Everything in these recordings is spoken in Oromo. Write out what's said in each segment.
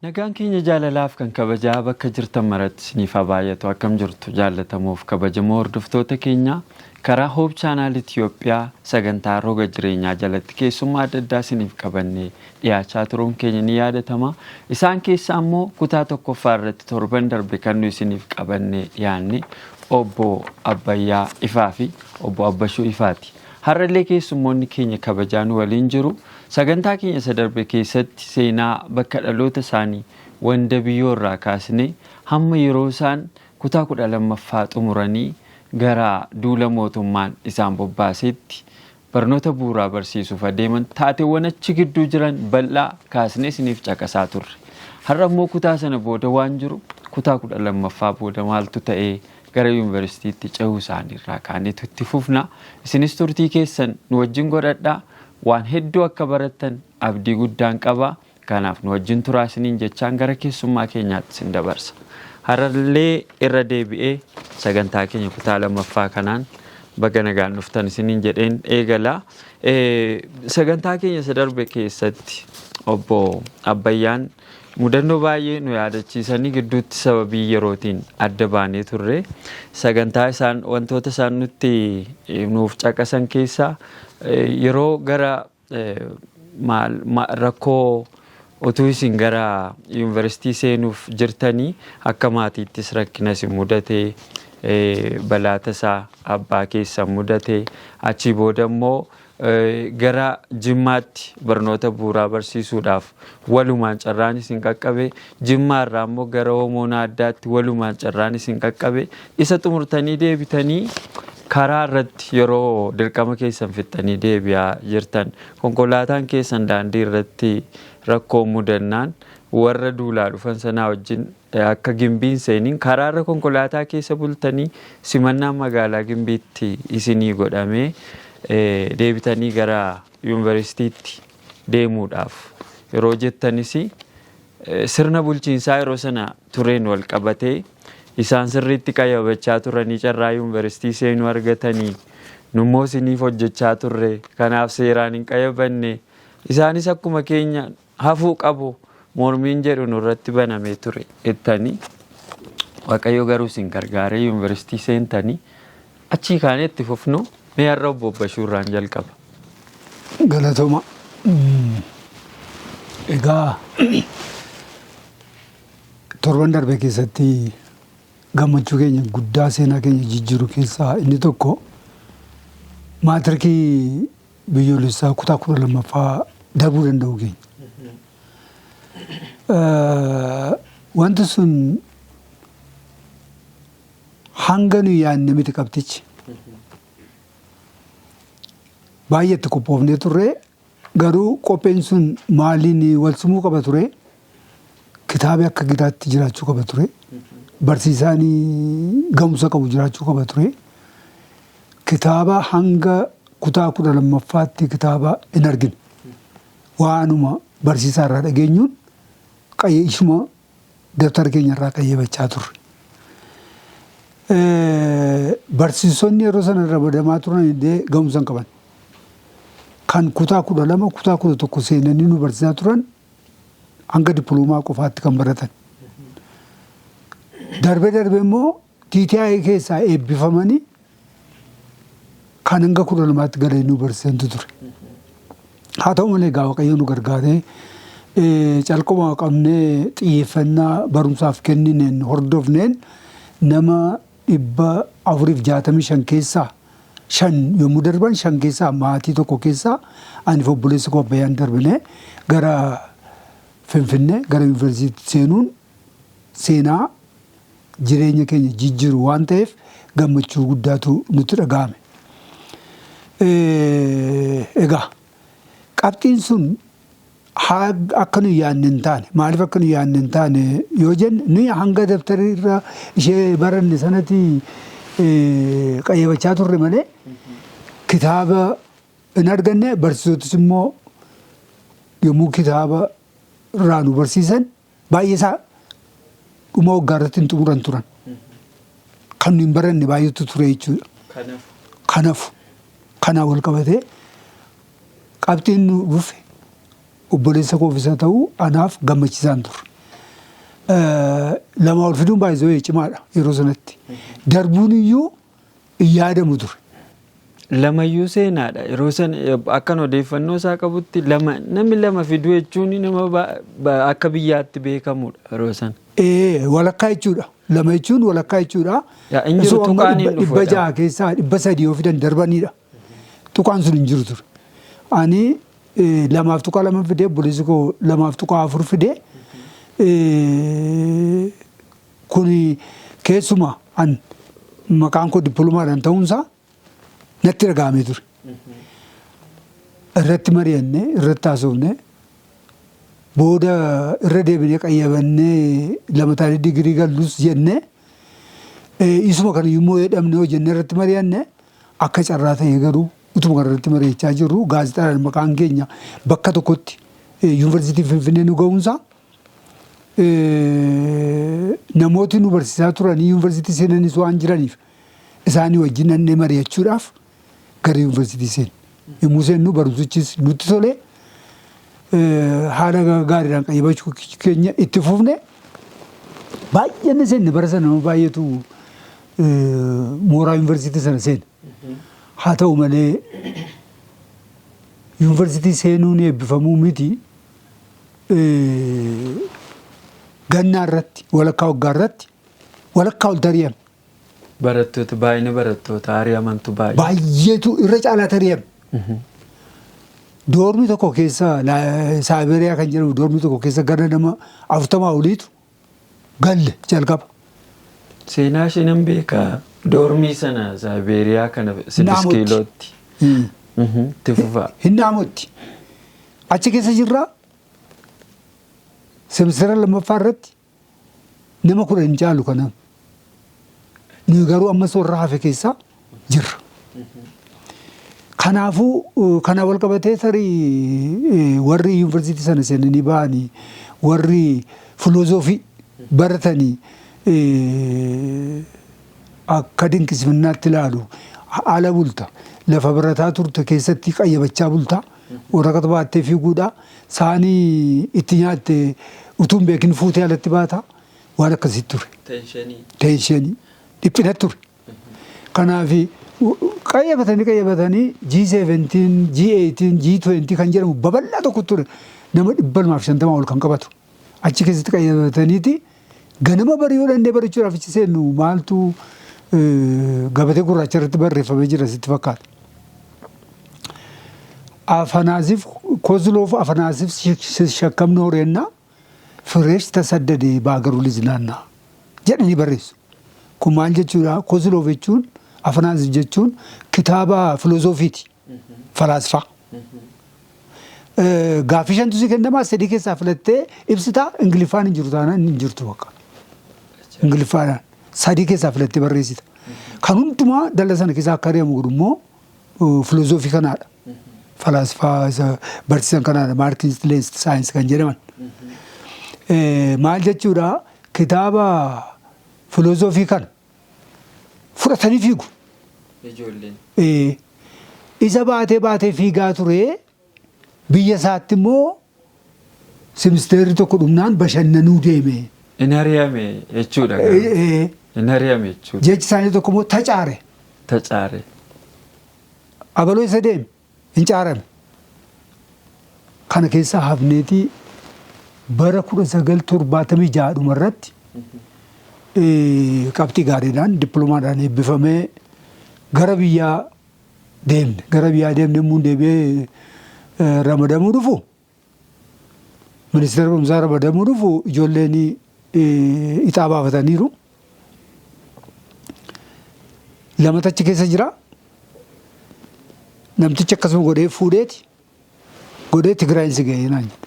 Nagaan keenya jaalalaaf kan kabajaa bakka jirtan maratti isiniif haa baay'atu akkam jirtu jaallatamuuf kabajamoo hordoftoota keenya karaa Hope Channel Itoophiyaa sagantaa roga jireenyaa jalatti keessummaa adda addaa isiniif qabannee dhiyaachaa turuun keenya ni yaadatama. Isaan keessaa immoo kutaa tokkoffaa irratti torban darbe kan nu isiniif qabannee dhiyaanne obbo Abbayyaa Ifaa fi obbo Abbashuu Ifaati. Har'allee keessummoonni keenya kabajaan waliin jiru. Sagantaa keenya sadarbe keessatti seenaa bakka dhaloota isaanii wanda biyyoo irraa kaasnee hamma yeroo isaan kutaa 12ffaa xumuranii gara duula mootummaan isaan bobbaasetti barnoota bu'uuraa barsiisuuf adeeman taateewwan achi gidduu jiran bal'aa kaasnee isiniif caqasaa turre. Har'a immoo kutaa sana booda waan jiru kutaa 12ffaa booda maaltu ta'ee gara yuunivarsiitiitti cehuu isaaniirraa kaanetu itti fufna. Isinis turtii keessan nu wajjin godhadhaa. Waan hedduu akka baratan abdii guddaan qaba. Kanaaf nu wajjin turaa isiniin jechaan gara keessummaa keenyaatti isin dabarsa. Har'allee irra deebi'ee sagantaa keenya kutaa 2ffaa kanaan baga nagaan dhuftan isiniin jedheen eegala. Sagantaa keenya sadarbe keessatti obbo Abbayyaan mudannoo baay'ee nu yaadachiisanii gidduutti sababii yerootiin adda baanee turre. Sagantaa isaan wantoota isaan nutti nuuf caqasan keessaa yeroo gara rakkoo utuu isin gara yuunivarsiitii seenuuf jirtanii akka maatiittis rakkinas mudate balaa tasaa abbaa keessan mudate achi booda immoo gara Jimmaatti barnoota bu'uuraa barsiisuudhaaf walumaan carraan isin qaqqabe Jimmaa irraa immoo gara Homoonaa Addaatti walumaan carraan isin qaqqabe isa xumurtanii deebitanii karaa irratti yeroo dirqama keessan fixanii deebi'aa jirtan konkolaataan keessan daandii irratti rakkoo mudannaan warra duulaa dhufan sanaa wajjin akka gimbiin seeniin karaa irra konkolaataa keessa bultanii simannaan magaalaa Gimbiitti isinii godhamee deebitanii gara yuunivarsiitiitti deemuudhaaf yeroo jettanis sirna bulchiinsaa yeroo sana tureen wal qabatee isaan sirriitti qayyabachaa turanii carraa yuunivarsiitii seenuu argatanii nummoo isiniif hojjechaa turre kanaaf seeraan hin qayyabanne isaanis akkuma keenya hafuu qabu mormiin jedhu nurratti banamee ture jettanii Waaqayyo garuu isin gargaaree yuunivarsiitii seentanii achii kaanetti fufnu mee har'a obbo Abbashuu irraan jalqaba. Galatoma. Egaa torban darbe keessatti gammachuu keenya guddaa seenaa keenya jijjiiru keessaa inni tokko maatirikii biyyoolessaa kutaa 12ffaa darbuu danda'u keenya. Wanti sun hanga nu yaadne miti qabxichi. Baay'eetti qophoofnee turre garuu qopheen sun maaliin wal simuu qaba ture kitaabni akka gitaatti jiraachuu qaba ture barsiisaan gamusa qabu jiraachuu qaba ture kitaaba hanga kutaa 12ffaatti kitaaba hin argine waanuma barsiisaa irraa dhageenyuun qayyishuma dabtara keenya irraa qayyabachaa turre. Barsiisonni yeroo sana irra badamaa turan illee gamusa hin qaban. Kan kutaa 12 kutaa 11 seenanii nu barsiisaa turan hanga dippiloomaa qofaatti kan baratan. Darbe immoo TTI keessaa eebbifamanii kan hanga 12tti galee nu barsiisantu ture. Haa ta'u malee egaa Waaqayyo nu gargaaree calquma qabnee xiyyeeffannaa barumsaaf kennineen hordofneen nama 465 keessaa 5 yommuu darban 5 keessaa maatii tokko keessaa ani obboleessi koo Abbayyaan darbine gara Finfinnee gara yuunivarsiitii seenuun seenaa jireenya keenya jijjiiru waan ta'eef gammachuu guddaatu nutti dhaga'ame. Egaa qabxiin sun akka nu yaadne hin taane maaliif akka nu yaadne hin taane yoo jenne nuyi hanga dabtarii irra ishee baranne sanatti qayyabachaa turre malee kitaaba hin arganne barsiisotis immoo yommuu kitaaba irraa nu barsiisan baay'ee isaa dhuma waggaa irratti hin xumuran turan. Kan hin baranne baay'eetu ture jechuudha. Kanaaf kanaa wal qabatee qabxiin nu dhufe obboleessa koofisa ta'uu anaaf gammachiisaan ture. Lama ol fiduun baay'ee cimaadha yeroo sanatti. Darbuun iyyuu hin yaadamu ture. Lamayyuu seenaadha. Yeroo san akkan odeeffannoo isaa qabutti namni lama fiduu jechuun nama akka biyyaatti beekamudha yeroo san. Walakkaa jechuudha. Lama jechuun walakkaa jechuudha. Inni jiru tuqaan hin dhufu. 600 keessaa 300 yoo fidan darbanidha. Tuqaan sun hin jiru ture. Ani 2 tuqaa 2 fidee obboleessi koo 2 tuqaa 4 fidee kuni keessuma an maqaan koo dippiloomaadhaan ta'uunsaa natti dhaga'amee ture. Irratti mari'annee irratti haasofnee booda irra deebinee qayyabannee lama taanee digirii gallus jennee isuma kan immoo jedhamne hojjennee irratti mari'annee akka carraa ta'e garuu utuma kan irratti mari'achaa jirru gaazexaadhaan maqaan keenya bakka tokkotti yuunivarsiitii Finfinnee nu ga'uunsaa namooti nu barsiisaa turanii yuunivarsiitii seenanis waan jiraniif isaanii wajjin nannee mari'achuudhaaf gara yuunivarsiitii seenne. Yommuu seennu barumsichis nutti tolee haala gaariidhaan qayyabachuu keenya itti fufne baay'een seenne bara sana nama baay'eetu mooraa yuunivarsiitii sana seenne. Haa ta'u malee yuunivarsiitii seenuun eebbifamuu miti gannaa irratti walakkaa waggaa irratti walakkaa ol tari'ame. Barattoota baay'ina barattoota ari'amantu baay'ee. Baay'eetu irra caalaa tari'ame. Doormi tokko keessa Saayiberiyaa kan jedhamu doormi tokko keessa gara nama 40 oliitu galle jalqaba. Seenaa ishee nan beekaa doormii sana Saayiberiyaa kana 6 kiilootti. Itti fufaa. Hinnaamotti. Achi keessa jirraa semistera lammaffaa irratti nama 10 caalu kanaaf. Nuyi garuu ammas warra hafe keessaa jirra. Kanaafuu kana wal qabatee tarii warri yuunivarsiitii sana seenanii ba'anii warri filozoofii baratanii akka dinqisiifannaatti ilaalu haala bulta lafa barataa turte keessatti qayyabachaa bulta waraqata baattee fiiguudha saanii itti nyaatte utuun beekin fuutee alatti baata waan akkasii ture. Teenshinii dhiphina ture. Kanaaf qayyabatanii G17, G18, G20 kan jedhamu babal'aa tokko ture nama 250 ol kan qabatu. Achi keessatti qayyabataniiti ganama barii yoo dandee barachuudhaaf itti seennu maaltu gabatee gurraacha irratti barreeffamee jira sitti fakkaata. Afanaasiif Kozloof Afanaasiif shakkamni horeennaa fireesh tasaddadee baagaru liznaannaa jedhanii barreessu. Kun maal jechuudha? Kozloof jechuun Afanaasiif jechuun kitaaba filozoofiiti. Falaasfaa. Gaaffii shantu si kennamaa sadii keessaa filattee ibsitaa Ingiliffaan hin jiru taanaan hin jirtu bakka. Ingiliffaadhaan sadii keessaa filattee barreessita. Kan hundumaa dalla sana keessaa akka ari'amu immoo filozoofii kanaadha. Falaasfaa barsiisan kanaadha. Maarkiis saayinsii kan jedhaman. Maal jechuudha? Kitaaba filozoofii kana fudhatanii fiigu. Ijoolleen. Isa baatee fiigaa ture biyya isaatti immoo simisteerri tokko dhumnaan bashannanuu deeme. In ari'ame jechuudha. In ari'ame jechuudha. Jechi isaanii tokko immoo tacaare. Tacaare. Abaloo isa deeme hin caarame. Kana keessaa hafneetii bara 1976 dhumarratti qabxii gaariidhaan dippiloomaadhaan eebbifamee gara biyyaa deemne. Gara biyyaa deemne immoo deebi'ee ramadamuu dhufu. Ministeera barumsaa ramadamuu dhufu ijoolleen ixaa baafataniiru. Lamatu achi keessa jira. Namtichi akkasuma godhee fuudheeti. Godhee Tigraayii si ga'ee naan jedhe.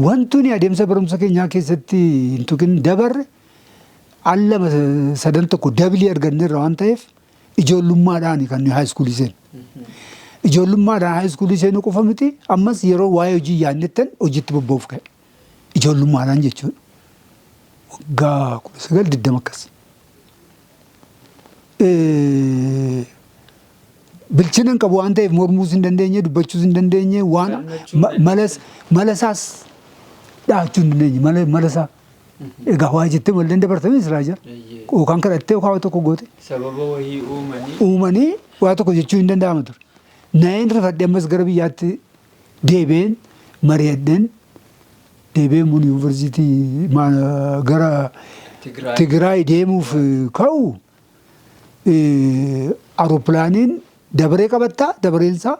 Wantoonni adeemsa barumsa keenyaa keessatti hin tuqin dabarre al lama sadan tokko dabilii arganneerra waan ta'eef ijoollummaadhaan kan nuyi haayiskuulii seenu. ijoollummaadhaan haayiskuulii seenuu qofa miti ammas yeroo waa'ee hojii yaadnetan hojiitti bobba'uuf ka'e. Ijoollummaadhaan jechuudha. Waggaa 1920 akkas. Bilchina hin qabu waan ta'eef mormuus hin dandeenye dubbachuus hin dandeenye waan malasaas dhaachuu hin dandeenye malasaa. Egaa waa jettee malleen dabartamee siraa jira. Yookaan kadhattee yookaan waa tokko goote. Sababa wayii uumanii waa tokko jechuu hin danda'ama ture. Na'een rifadhee ammas gara biyyaatti deebi'een mari'adheen deebi'een mun yuunivarsiitii gara Tigraay deemuuf ka'u aeropilaaniin dabaree qabattaa dabareensaa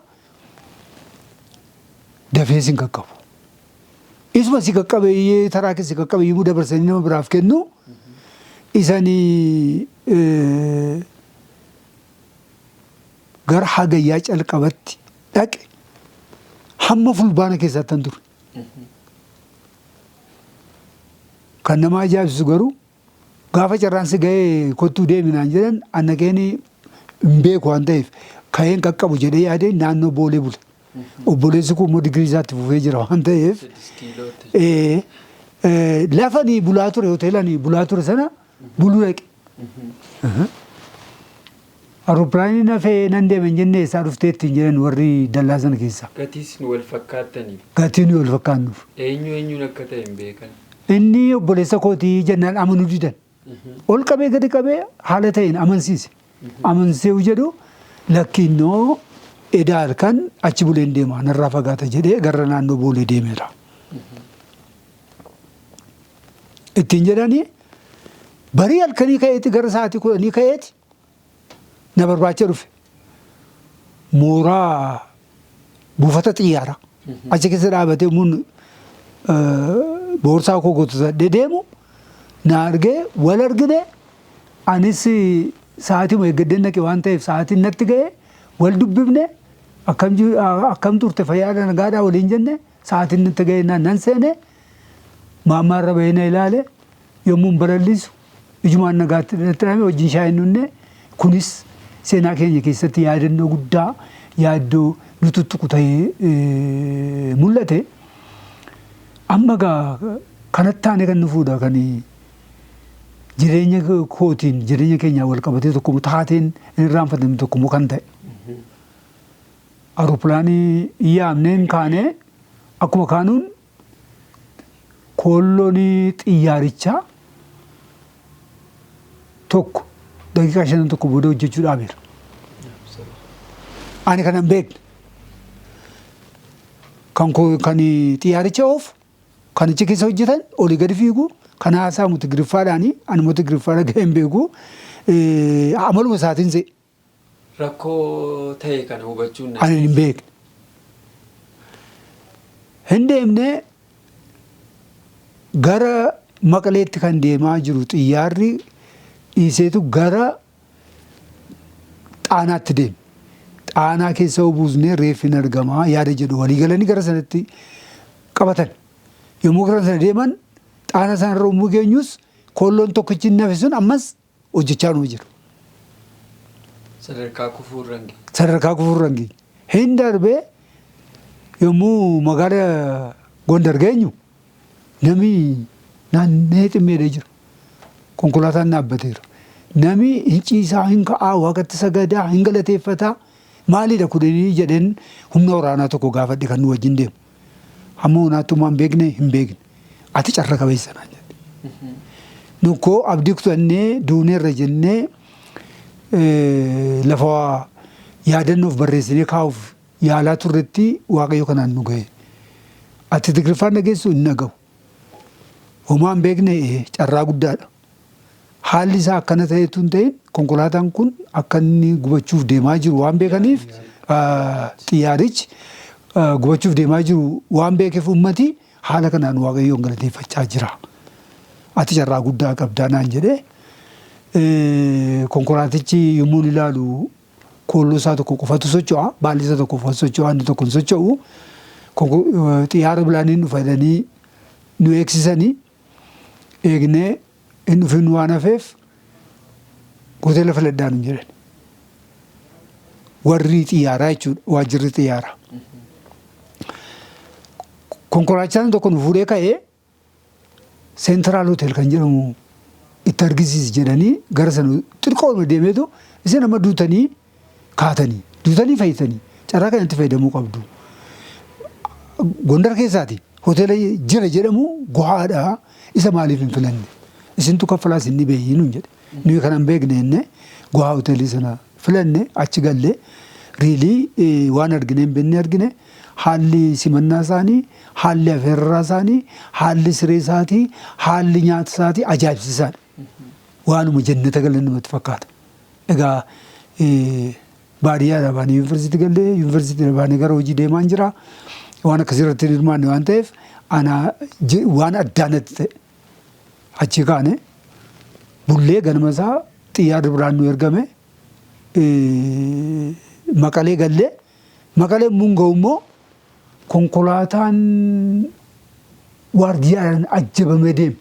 dafee sin qaqqabu. Isuma si qaqqabeeyyee taraa keessi qaqqabeeyyuu dabarsanii nama biraaf kennu isanii gara hagayyaa calqabatti dhaqe hamma fulbaana keessatti hin turre. Kan nama ajaa'ibsiisu garuu gaafa carraansi ga'ee kottuu deeminaan jedhan annaqeen hin beeku waan ta'eef ka'een qaqqabu jedhee yaadee naannoo boolee bule. Obboleessi kun immoo digirii isaatti fufee jira waan ta'eef lafanii bulaa ture hoteelanii bulaa ture sana buluu dhaqe. Aeropilaanii nafee nan deeman jennee isaa dhufteetti hin jedhan warri dallaa sana keessa. Gatiis nu wal fakkaataniif. Gatii nu wal fakkaannuuf. Eenyuun akka ta'e hin beekan. Inni obboleessa kootii jennaan amanuu didan. Ol qabee gadi qabee haala ta'een amansiise. Amansee jedhu lakkinnoo edaa halkan achi buleen deema narraa fagaata jedhee gara naannoo boolee deemeera. Ittiin jedhanii barii halkanii ka'eeti gara sa'aatii 10 ka'eeti na barbaacha dhufe. Mooraa buufata xiyyaara. Achi keessa dhaabatee mun boorsaa koo gootota dedeemu na argee wal argine anis sa'aatii eeggaddeen naqe waan ta'eef sa'aatiin natti ga'e wal dubbifne akkam turte fayyaadha nagaadhaa waliin jenne sa'aatiin natti ga'e nan seene maammaarra bahee na ilaale yommuu balallisu ijumaan nagaatti natti dhame wajjin shaayii nunne kunis seenaa keenya keessatti yaadannoo guddaa yaaddoo nu tuttuqu ta'ee mul'ate. Amma gaa kanatti taane kan nufuudha kan jireenya kootiin jireenya keenyaa wal qabatee tokko taateen hin irraanfatame tokko kan ta'e. Aeropilaanii yaamneen kaanee akkuma kaanuun koolloonii xiyyaarichaa tokko daqiiqaa 5 booda hojjechuu dhaabeera. Ani kanan beekne kan xiyyaaricha oofu kan achi keessa hojjetan olii gadi fiigu kan haasa'amu Tigiriffaadhaani ani immoo Tigiriffaadha ga'ee hin beeku amaluma isaatiin se'e. Rakkoo ta'e kana hubachuun ani hin beekne. Hin deemnee gara Maqaleetti kan deemaa jiru xiyyaarri dhiiseetu gara Xaanaatti deeme. Xaanaa keessa buusnee reeffi argamaa yaada jedhu walii galanii gara sanatti qabatan. Yommuu gara sana deeman Xaanaa sanarra yommuu geenyus koolloon tokkichi nafe sun ammas hojjechaa nu jiru. Sadarkaa kufuurrangi. Sadarkaa kufuurrangi. Hin darbee yommuu magaala Gondar geenyu namni naannee ximmeedha jiru. Konkolaataan dhaabbateera. Namni hin ciisaa hin ka'aa waaqatti sagadaa hin galateeffataa maalidha kudhanii jedheen humna waraanaa tokko gaafadhe kan nu wajjin deemu. Hamma honaattumaan beekne hin beekne. Ati carra qabeessanaa jedhe. Nukkoo abdii kutannee duuneerra jennee lafa yaadannoof barreessinee kaa'uuf yaalaa turretti waaqayyo kanaan nu ga'e. Ati Tigiriffaan dhageessu hin dhaga'u. Homaan beekne carraa guddaadha. Haalli isaa akkana ta'etu hin ta'in konkolaataan kun akka inni gubachuuf deemaa jiru waan beekaniif xiyyaarichi gubachuuf deemaa jiru waan beekeef ummati haala kanaan waaqayyoon galateeffachaa jira. Ati carraa guddaa qabdaa naan jedhee konkolaatichi yommuu ilaalu koolloo isaa tokko qofatu socho'a baalli isaa tokko qofatu socho'a inni tokko hin socho'u xiyyaara bilaaniin dhufanii nu eegsisanii eegnee inni dhufin waan hafeef hoteela filadhaa nu jedhan. warri xiyyaaraa jechuudha waajjirri xiyyaaraa. Konkolaachisaan tokko nu fuudhee ka'ee seentiraal hotel kan jedhamu itti argisiisi jedhanii gara sana xiqqoo deemeetu isin amma duutanii kaatanii duutanii fayyitanii carraa kanatti fayyadamuu qabdu. Gondar keessaati hoteela jira jedhamu gohaadha isa maaliif hin filanne isintu kaffalaas inni beeyyiin jedhe nuyi kanan beekne inni gohaa hoteelii sana filanne achi galle riilii waan argine hin beekne argine haalli simannaa isaanii haalli affeerraa isaanii haalli siree isaatii haalli nyaata isaatii ajaa'ibsiisaadha. Waanuma jannata galan namatti fakkaata. Egaa baadiyyaadhaa baanee yuunivarsiitii gallee yuunivarsiitii baanee gara hojii deemaan jira. Waan akkasirratti hirmaanne waan ta'eef waan addaa natti ta'e achi kaane bullee ganama isaa xiyyaarri biraan nu ergame Maqalee gallee Maqalee munga'u immoo konkolaataan waardiyaadhaan ajjabamee deema.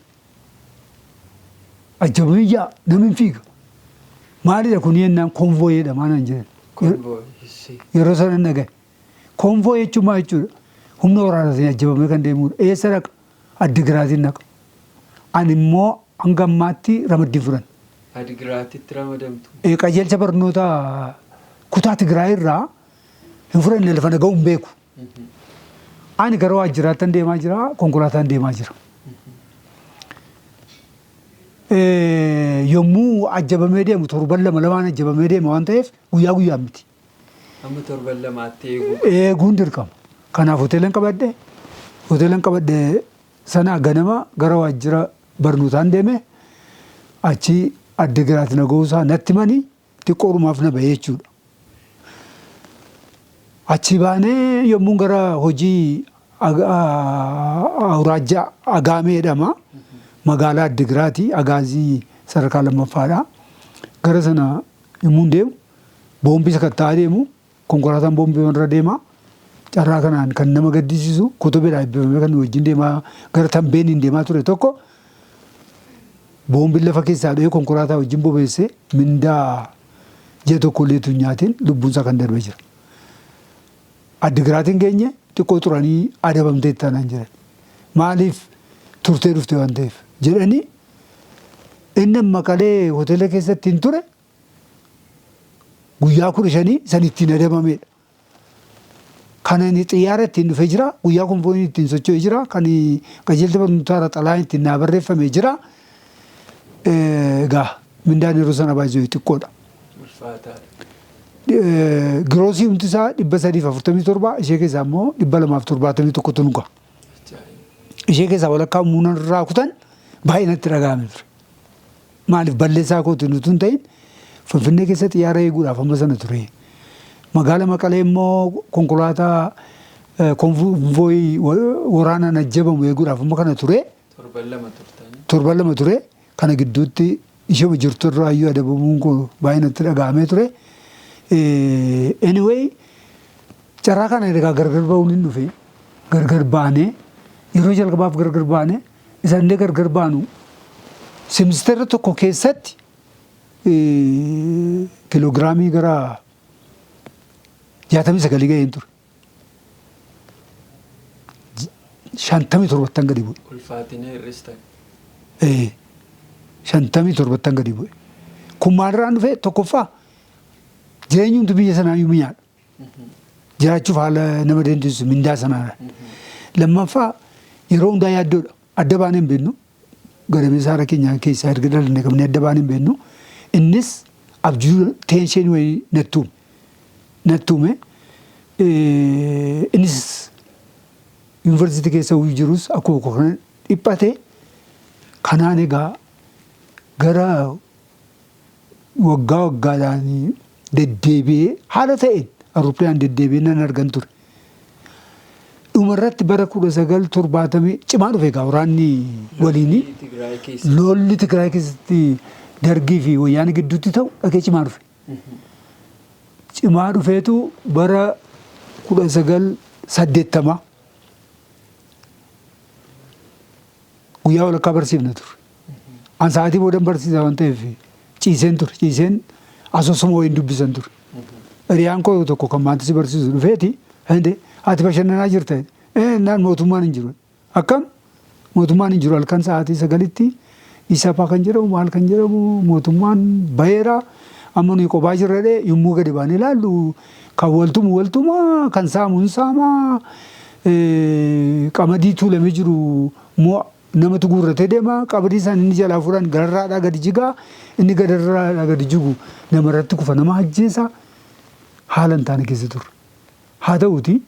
Ajjabamee ijaa namni fiiga. Maalidha kun yennaan konvooyeedha maanaan jedhan. Yeroo sana hin dhagaye. Konvooyee jechuun maal jechuudha? Humna waraanaatiin ajjabamee kan deemudha. Eessa dhaqa? Addigiraatiin dhaqa. Ani immoo hanga ammaatti ramaddii furan. Addigiraatitti ramadamtu. Qajeelcha barnoota kutaa Tigraay irraa hin furanne lafa dhaga'u hin beeku. Ani gara waajjiraattan deemaa jira, konkolaataan deemaa jira. Yommuu ajjabamee deemu torban lamaan ajjabamee deema waan ta'eef guyyaa guyyaan miti. Amma torban lamaatti eeguun dirqama. Kanaaf hoteelan qabadde sana ganama gara waajjira barnootaan deeme achi Addigiraat na ga'uusaa natti manii xiqqoorumaaf na bahee jechuudha. Achi baanee yommuu gara hojii Awuraajjaa Agaamee jedhama. Magaalaa Addigiraatii Agaazii sadarkaa lammaffaadha. Gara sana yommuu deemu boombii sakatta'aa deemu konkolaataan boombii irra deema. Carraa kanaan kan nama gaddisiisu kotobeedhaan eebbifamee kan wajjin deemaa gara Tambeeniin deemaa ture tokko boombiin lafa keessaa dhahee konkolaataa wajjin bobeessee mindaa ji'a tokko illee utuu hin nyaatiin lubbuunsaa kan darbee jira. Addigiraatiin geenye xiqqoo turanii adabamtee itti aanaan jiran. Maaliif turtee dhufte waan ta'eef jedhanii inni Maqalee hoteela keessatti hin ture guyyaa 15 san ittiin adabamedha. Kan inni xiyyaara ittiin dhufee jira, guyyaa konvooyin ittiin socho'ee jira, kan qajeelcha barnootaa xalaan ittiin naa barreeffamee jira. Egaa mindaan yeroo sana baay'ee xiqqoodha. Giroosii humti isaa 347 ishee keessaa immoo 271 tunuqa. Ishee keessaa walakkaa muunaan irraa kutan baay'ee natti dhaga'ame ture. Maaliif balleessaa kootu nuti hin ta'in Finfinnee keessa xiyyaara eeguudhaaf amma sana ture. Magaala Maqalee immoo konkolaataa konvooyii waraanaan ajjabamu eeguudhaaf amma kana ture. Torban lama ture. Kana gidduutti ishee jirtu irraa iyyuu adabamuun kun baay'ee natti dhaga'amee ture. Anyway carraa kana egaa gargar ba'uun hin dhufe gargar baanee yeroo jalqabaaf gargar baanee isaallee gargar baanu simisteera tokko keessatti kiloogiraamii gara 69 ga'een ture. 57 gadi bu'e. Ulfaatina hir'istan. 57 gadi bu'e. Kun maalirraan dhufe tokkoffaa jireenyi hundi biyya sanaa iyyuu mi'aadha. Jiraachuuf haala nama dandeessisu mindaa sanaa. Lammaffaa yeroo hundaa yaaddoodha. Adda baanee hin beeknu. Gadameessaa haara keenya keessaa erga dhalannee qabnee adda baanee hin beeknu. Innis abjuu teenshinii wayii nattuume. Innis yuunivarsiitii keessa jirus akkuma kana dhiphate. Kanaan egaa gara waggaadhaan deddeebi'ee haala ta'een awurooppiyaan deddeebi'ee nan argan ture. Dhumarratti bara 1970 cimaa dhufe egaa waraanni waliini lolli Tigraay keessatti Dargii fi Wayyaanee gidduutti ta'u dhaqee cimaa dhufe. Cimaa dhufeetu bara 1980 guyyaa walakkaa barsiifna ture. An sa'aatii boodan barsiisaa waan ta'eef ciiseen ture. Ciiseen asoosama wayiin dubbisan ture. Hiriyaan koo tokko kan maanta si barsiisu dhufeeti. Ati bashannanaa jirta. Naan mootummaan hin jiru. Akkam mootummaan hin jiru halkan sa'aatii 9tti isa faa kan jedhamu maal kan jedhamu mootummaan baheera. Amma nuyi kophaa jirredhe yommuu gadi baanee ilaallu kan waltuma kan saamuun saamaa qamadii tuulamee jiru moo namatu guurratee deema qamadii isaan inni jalaa fuudhan gararraadhaa gadi jigaa inni gararraadhaa gadi jigu namarratti kufa nama ajjeesa haala hin taane keessa turre. Haa ta'uuti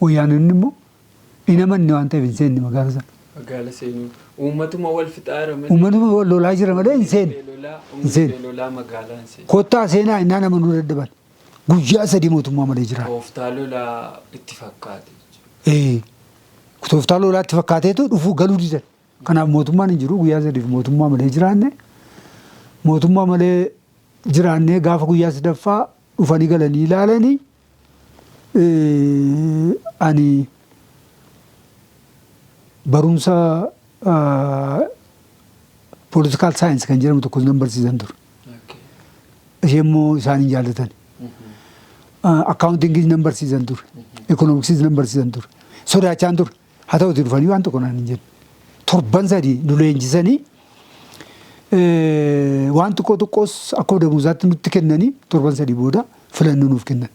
wayyaanonni immoo hin amanne waan ta'eef hin seenne magaala sana. Magaala seenuu uummatuma wal fixaara malee. Uummatuma wal lolaa jira malee hin seenne. Lolaa magaalaa hin seenne. Kottaa seenaa innaan amanuu dadhaban. Guyyaa 3 mootummaa malee jira. Tooftaa lolaa itti fakkaate. Tooftaa lolaa itti fakkaateetu dhufuu galuu didan. Kanaaf mootummaan hin jiru guyyaa 3 mootummaa malee jiraanne. Mootummaa malee jiraannee gaafa guyyaa 3ffaa dhufanii galanii ilaalanii ani barumsa political science kan jedhamu tokko nan barsiisan ture. Ishee immoo isaan hin jaallatan. Accounting nan barsiisan ture. Economics nan barsiisan ture. Sodaachaan ture. Haa ta'uti dhufanii waan tokko naan hin jedhu. Torban 3 nu leenjisanii waan xiqqoos akka damuusaatti nutti kennanii torban 3 booda filannoo nuuf kennan.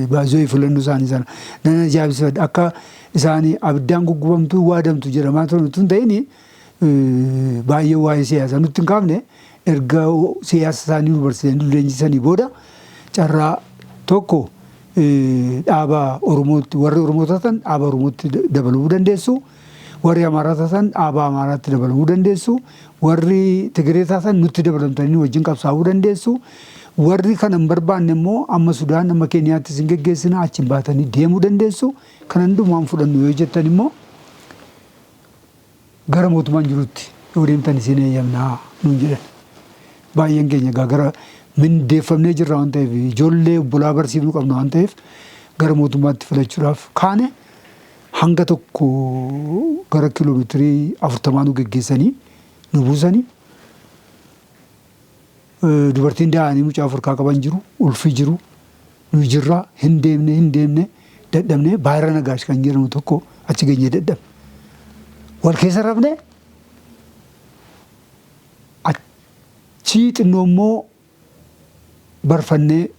Baay'ee filannoo isaanii sana nan ajaa'ibsiifadha. Akka isaanii abiddaan guggubamtuu waadamtu jedhamaa turan tun ta'ini baay'ee waa'ee siyaasaa nutti hin kaafne erga siyaasa isaanii nu barsiisanii leenjisanii booda carraa tokko dhaaba Oromootti warri Oromoo taatan dhaaba Oromootti dabaluu dandeessu. Warri Amaaraa taatan dhaaba Amaaraatti dabaluu dandeessu. Warri Tigiree taatan nutti dabalamtanii wajjin qabsaa'uu dandeessu. Warri kana hin barbaanne immoo amma Sudaan amma Keeniyaatti isin geggeessina achiin baatanii deemuu dandeessu. Kan hundumaan fudhannu yoo jettan immoo gara mootummaan jirutti yoo deemtan isin eeyyamnaa nuun jedhan. Baay'een keenya gara mindeeffamnee jirra waan ta'eef ijoollee obbolaa barsiifnu qabna waan ta'eef gara mootummaatti filachuudhaaf kaane hanga tokko gara kiiloomeetirii 40 nu geggeessanii nu buusanii dubartiin daa'anii mucaa Afrikaa qaban jiru ulfi jiru nu jirraa hin deemne dadhabne Baahira Nagaash kan jedhamu tokko achi geenye dadhabne wal keessa rafne achi xinnoo immoo barfannee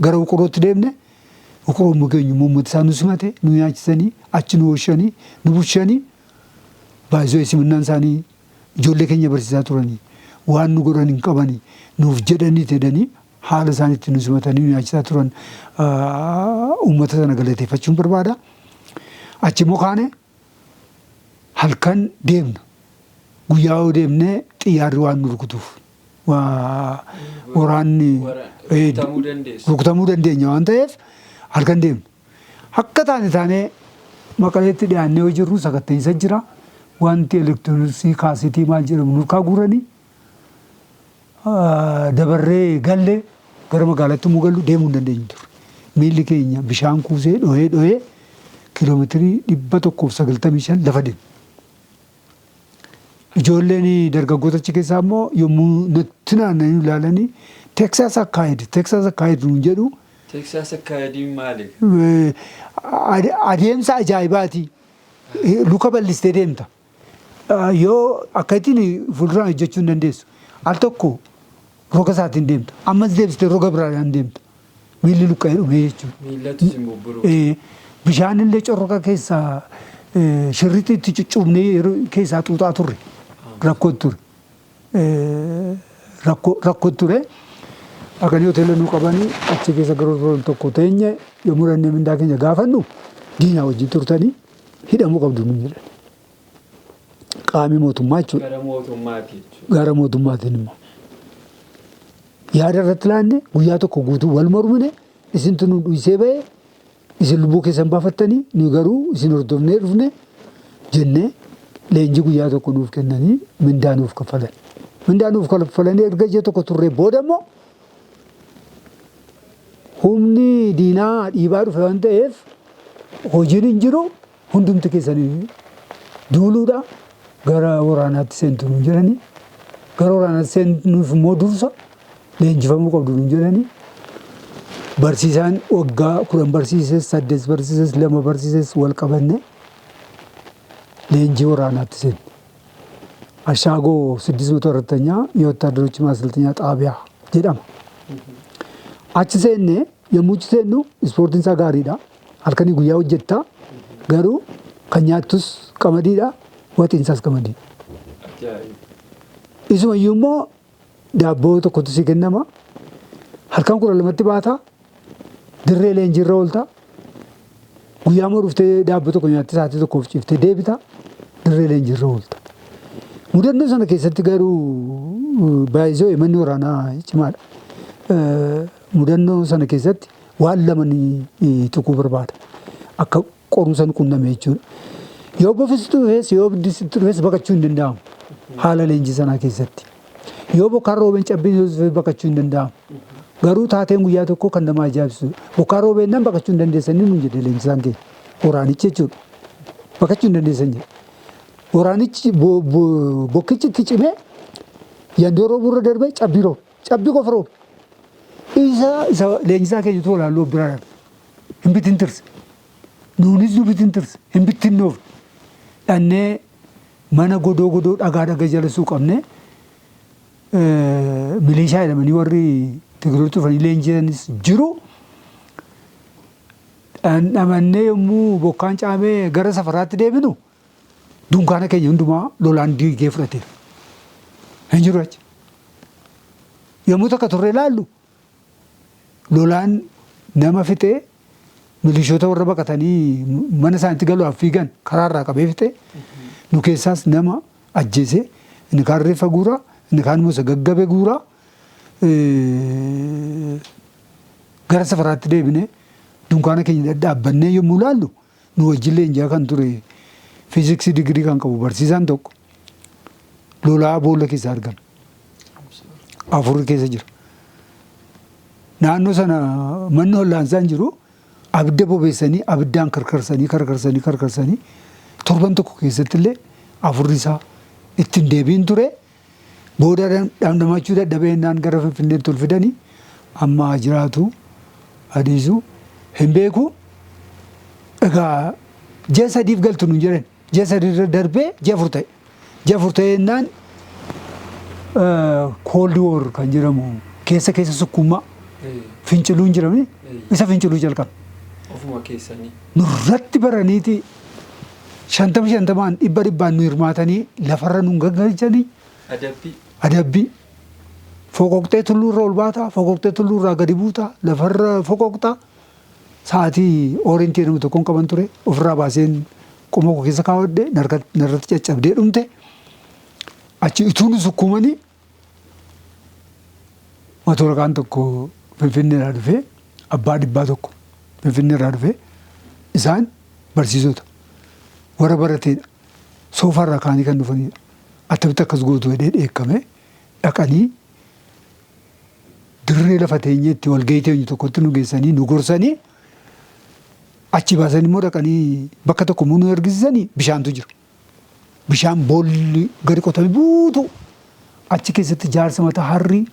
gara Uqurootti deemne Uquroo immoo geenyu uummata isaa nu simate nu nyaachisanii achi nu oolchanii nu bulchanii baay'ee simannaan isaanii ijoollee keenya barsiisaa turanii waan nu godhan hin qabanii nuuf jedhanii jedhanii haala isaaniitti nu simatanii nu nyaachisaa turan uummata sana galateeffachuun barbaada. Achi immoo kaane halkan deemna guyyaa yoo deemnee xiyyaarri waan nu rukutuuf waraanni rukutamuu dandeenya waan ta'eef halkan deemna. Akka taanee Maqaleetti dhiyaannee yoo jirru sakatteensa jira. Wanti elektirooniksii kaasitii maal jedhamu nurkaa guuranii dabarree gallee gara magaalaatti immoo gallu deemuu hin dandeenyu ture. Miilli keenya bishaan kuusee dhohee kiiloomeetirii 195 lafa deemu. Ijoolleen dargaggoota achi keessaa immoo yommuu natti naanna'anii ilaalanii Teeksaas akka hedu nuun jedhu. Teeksaas akka hedin maali? Adeemsa ajaa'ibaati. Luka bal'istee deemta. Yoo akka ittiin fuulduraan hojjechuu hin dandeessu. Al tokko roga isaatiin deemta. Ammas deebistee roga biraadhaan deemta. Miilli luqqa'ee dhumee jechuudha. Miillatu si bubburu. Bishaan illee corroqa keessaa shirriitti itti cuccubnee keessaa xuuxaa turre. Rakkoo ture. Rakkoo ture. Akkanii hoteela nu qabanii achi keessa garuu tokko teenye yommuu dhannee mindaa keenya gaafannu diinaa wajjin turtanii hidhamuu qabdu nu jedhan. Qaamii mootummaa jechuudha. Gara mootummaati jechuudha. Gara mootummaatiin immoo. Yaada irratti laanne guyyaa tokko guutuu wal mormine isintu nu dhiisee ba'e isin lubbuu keessan baafattanii nu garuu isin hordofnee dhufne jennee leenjii guyyaa tokko nuuf kennanii mindaa nuuf kaffalan. Mindaa nuuf kaffalanii erga ji'a tokko turree booda immoo humni diinaa dhiibaa dhufe waan ta'eef hojiin hin jiru hundumti keessanii duuluudha gara waraanaatti seentu nu jedhanii gara waraanaatti seenuuf immoo dursa leenjifamuu qabdu nuun jedhanii barsiisaan waggaa 10 barsiises 8 barsiises 2 barsiises wal qabanne leenjii waraanaatti seenne. Ashaagoo 604ኛ የወታደሮች ማሰልጠኛ ጣቢያ jedhama. Achi seenne yommuu achi seennu ispoortiin isaa gaariidha. Halkanii guyyaa hojjetta garuu kan nyaattus qamadiidha waxiin isaas qamadiidha. Isumayyuu immoo daabboo tokkotu si kennama. Halkan 12tti baata dirree leenjiirra oolta. Guyyaa moo dhuftee daabboo tokko nyaattee sa'aatii tokkoof ciiftee deebita dirree leenjiirra oolta. Mudannoo sana keessatti garuu baay'isoo manni waraanaa cimaadha. Mudannoo sana keessatti waan lama tuquu barbaada. Akka qorumsan qunname jechuudha. Yoo bofisitti dhufees yoo biddisitti dhufees baqachuu hin danda'amu. Haala leenjii sanaa keessatti. Yoo bokkaan roobeen cabbiin yoo dhufee baqachuu hin danda'amu. Garuu taateen guyyaa tokko kan nama ajaa'ibsu. Bokkaan roobeen nan baqachuu hin dandeessanii nuun jedhe leenjisaan keenya. Waraanichi jechuudha. Baqachuu hin dandeessan jedhe. Waraanichi bokkichi itti cimee yandoo rooburra darbee cabbii roobe. Cabbii qofa roobe. Isa leenjisaa keenya tu olaalloo biraa hin bitintirse. Nuunis nu bitintirse hin bittinnoofne. Dhannee mana godoo dhagaa jala suuqamne milishaa jedhamanii warri Tigirooti dhufanii leenjisanis jiru. Dhandhamannee yommuu bokkaan caamee gara safaraatti deebinu dunkaana keenya hundumaa lolaan diigee fudhateef. Hin jiru achi. Yommuu takka turre ilaallu lolaan nama fixee milishoota warra baqatanii mana isaaniitti galuudhaaf fiigan karaarraa qabee fixee nu keessaas nama ajjeese inni kaan reeffa guuraa inni kaan immoo gaggabee guuraa gara safaraatti deebinee dunkaana keenya dhadhaabbannee yommuu ilaallu nu wajjin leenjaa kan ture fiiziksii digirii kan qabu barsiisaan tokko lolaa boolla keessa argame. Afur keessa jira. Naannoo sana manni hollaansaan jiru abidda bobeessanii abiddaan karkarsanii torban tokko keessatti illee afurri isaa ittiin deebiin ture. Booda dhamdhamachuu dadhabeennaan gara Finfinneetti ol fidanii amma jiraatu adiisu hin beeku. Egaa ji'a sadiif galtu nuun jedhan ji'a sadii darbee ji'a afur ta'e. Ji'a afur ta'eennaan cold war kan jedhamu keessa sukkuumaa finciluu hin jiramne isa finciluu jalqabe. Ofuma keessanii. Nurratti baraniiti 50 dhibbaan nu hirmaatanii lafarra nu gaggalchanii. Adabbii. Foqoqxee tulluurra ol baata, foqoqxee tulluurraa gadi buuta, lafarra foqoqxaa. Sa'aatii oorentii jedhamu tokkoon qaban ture. Ofirraa baaseen qoma koo keessa kaawwadhee narratti caccabdee dhumte. Achi ituun sukkuumanii motorkaan tokko Finfinneerraa dhufee abbaa dhibbaa tokko Finfinneerraa dhufee isaan barsiisota warra barateedha. Soofarraa kaanii kan dhufanidha. Attamitti akkas gootu jedhee dheekkame dhaqanii dirree lafa teenyeetti walgahii teenyu tokkotti nu geessanii nu gorsanii achi baasanii immoo dhaqanii bakka tokko nu argisiisanii bishaantu jira. Bishaan boolli gadi qotamee buutu achi keessatti jaarsa mataa harrii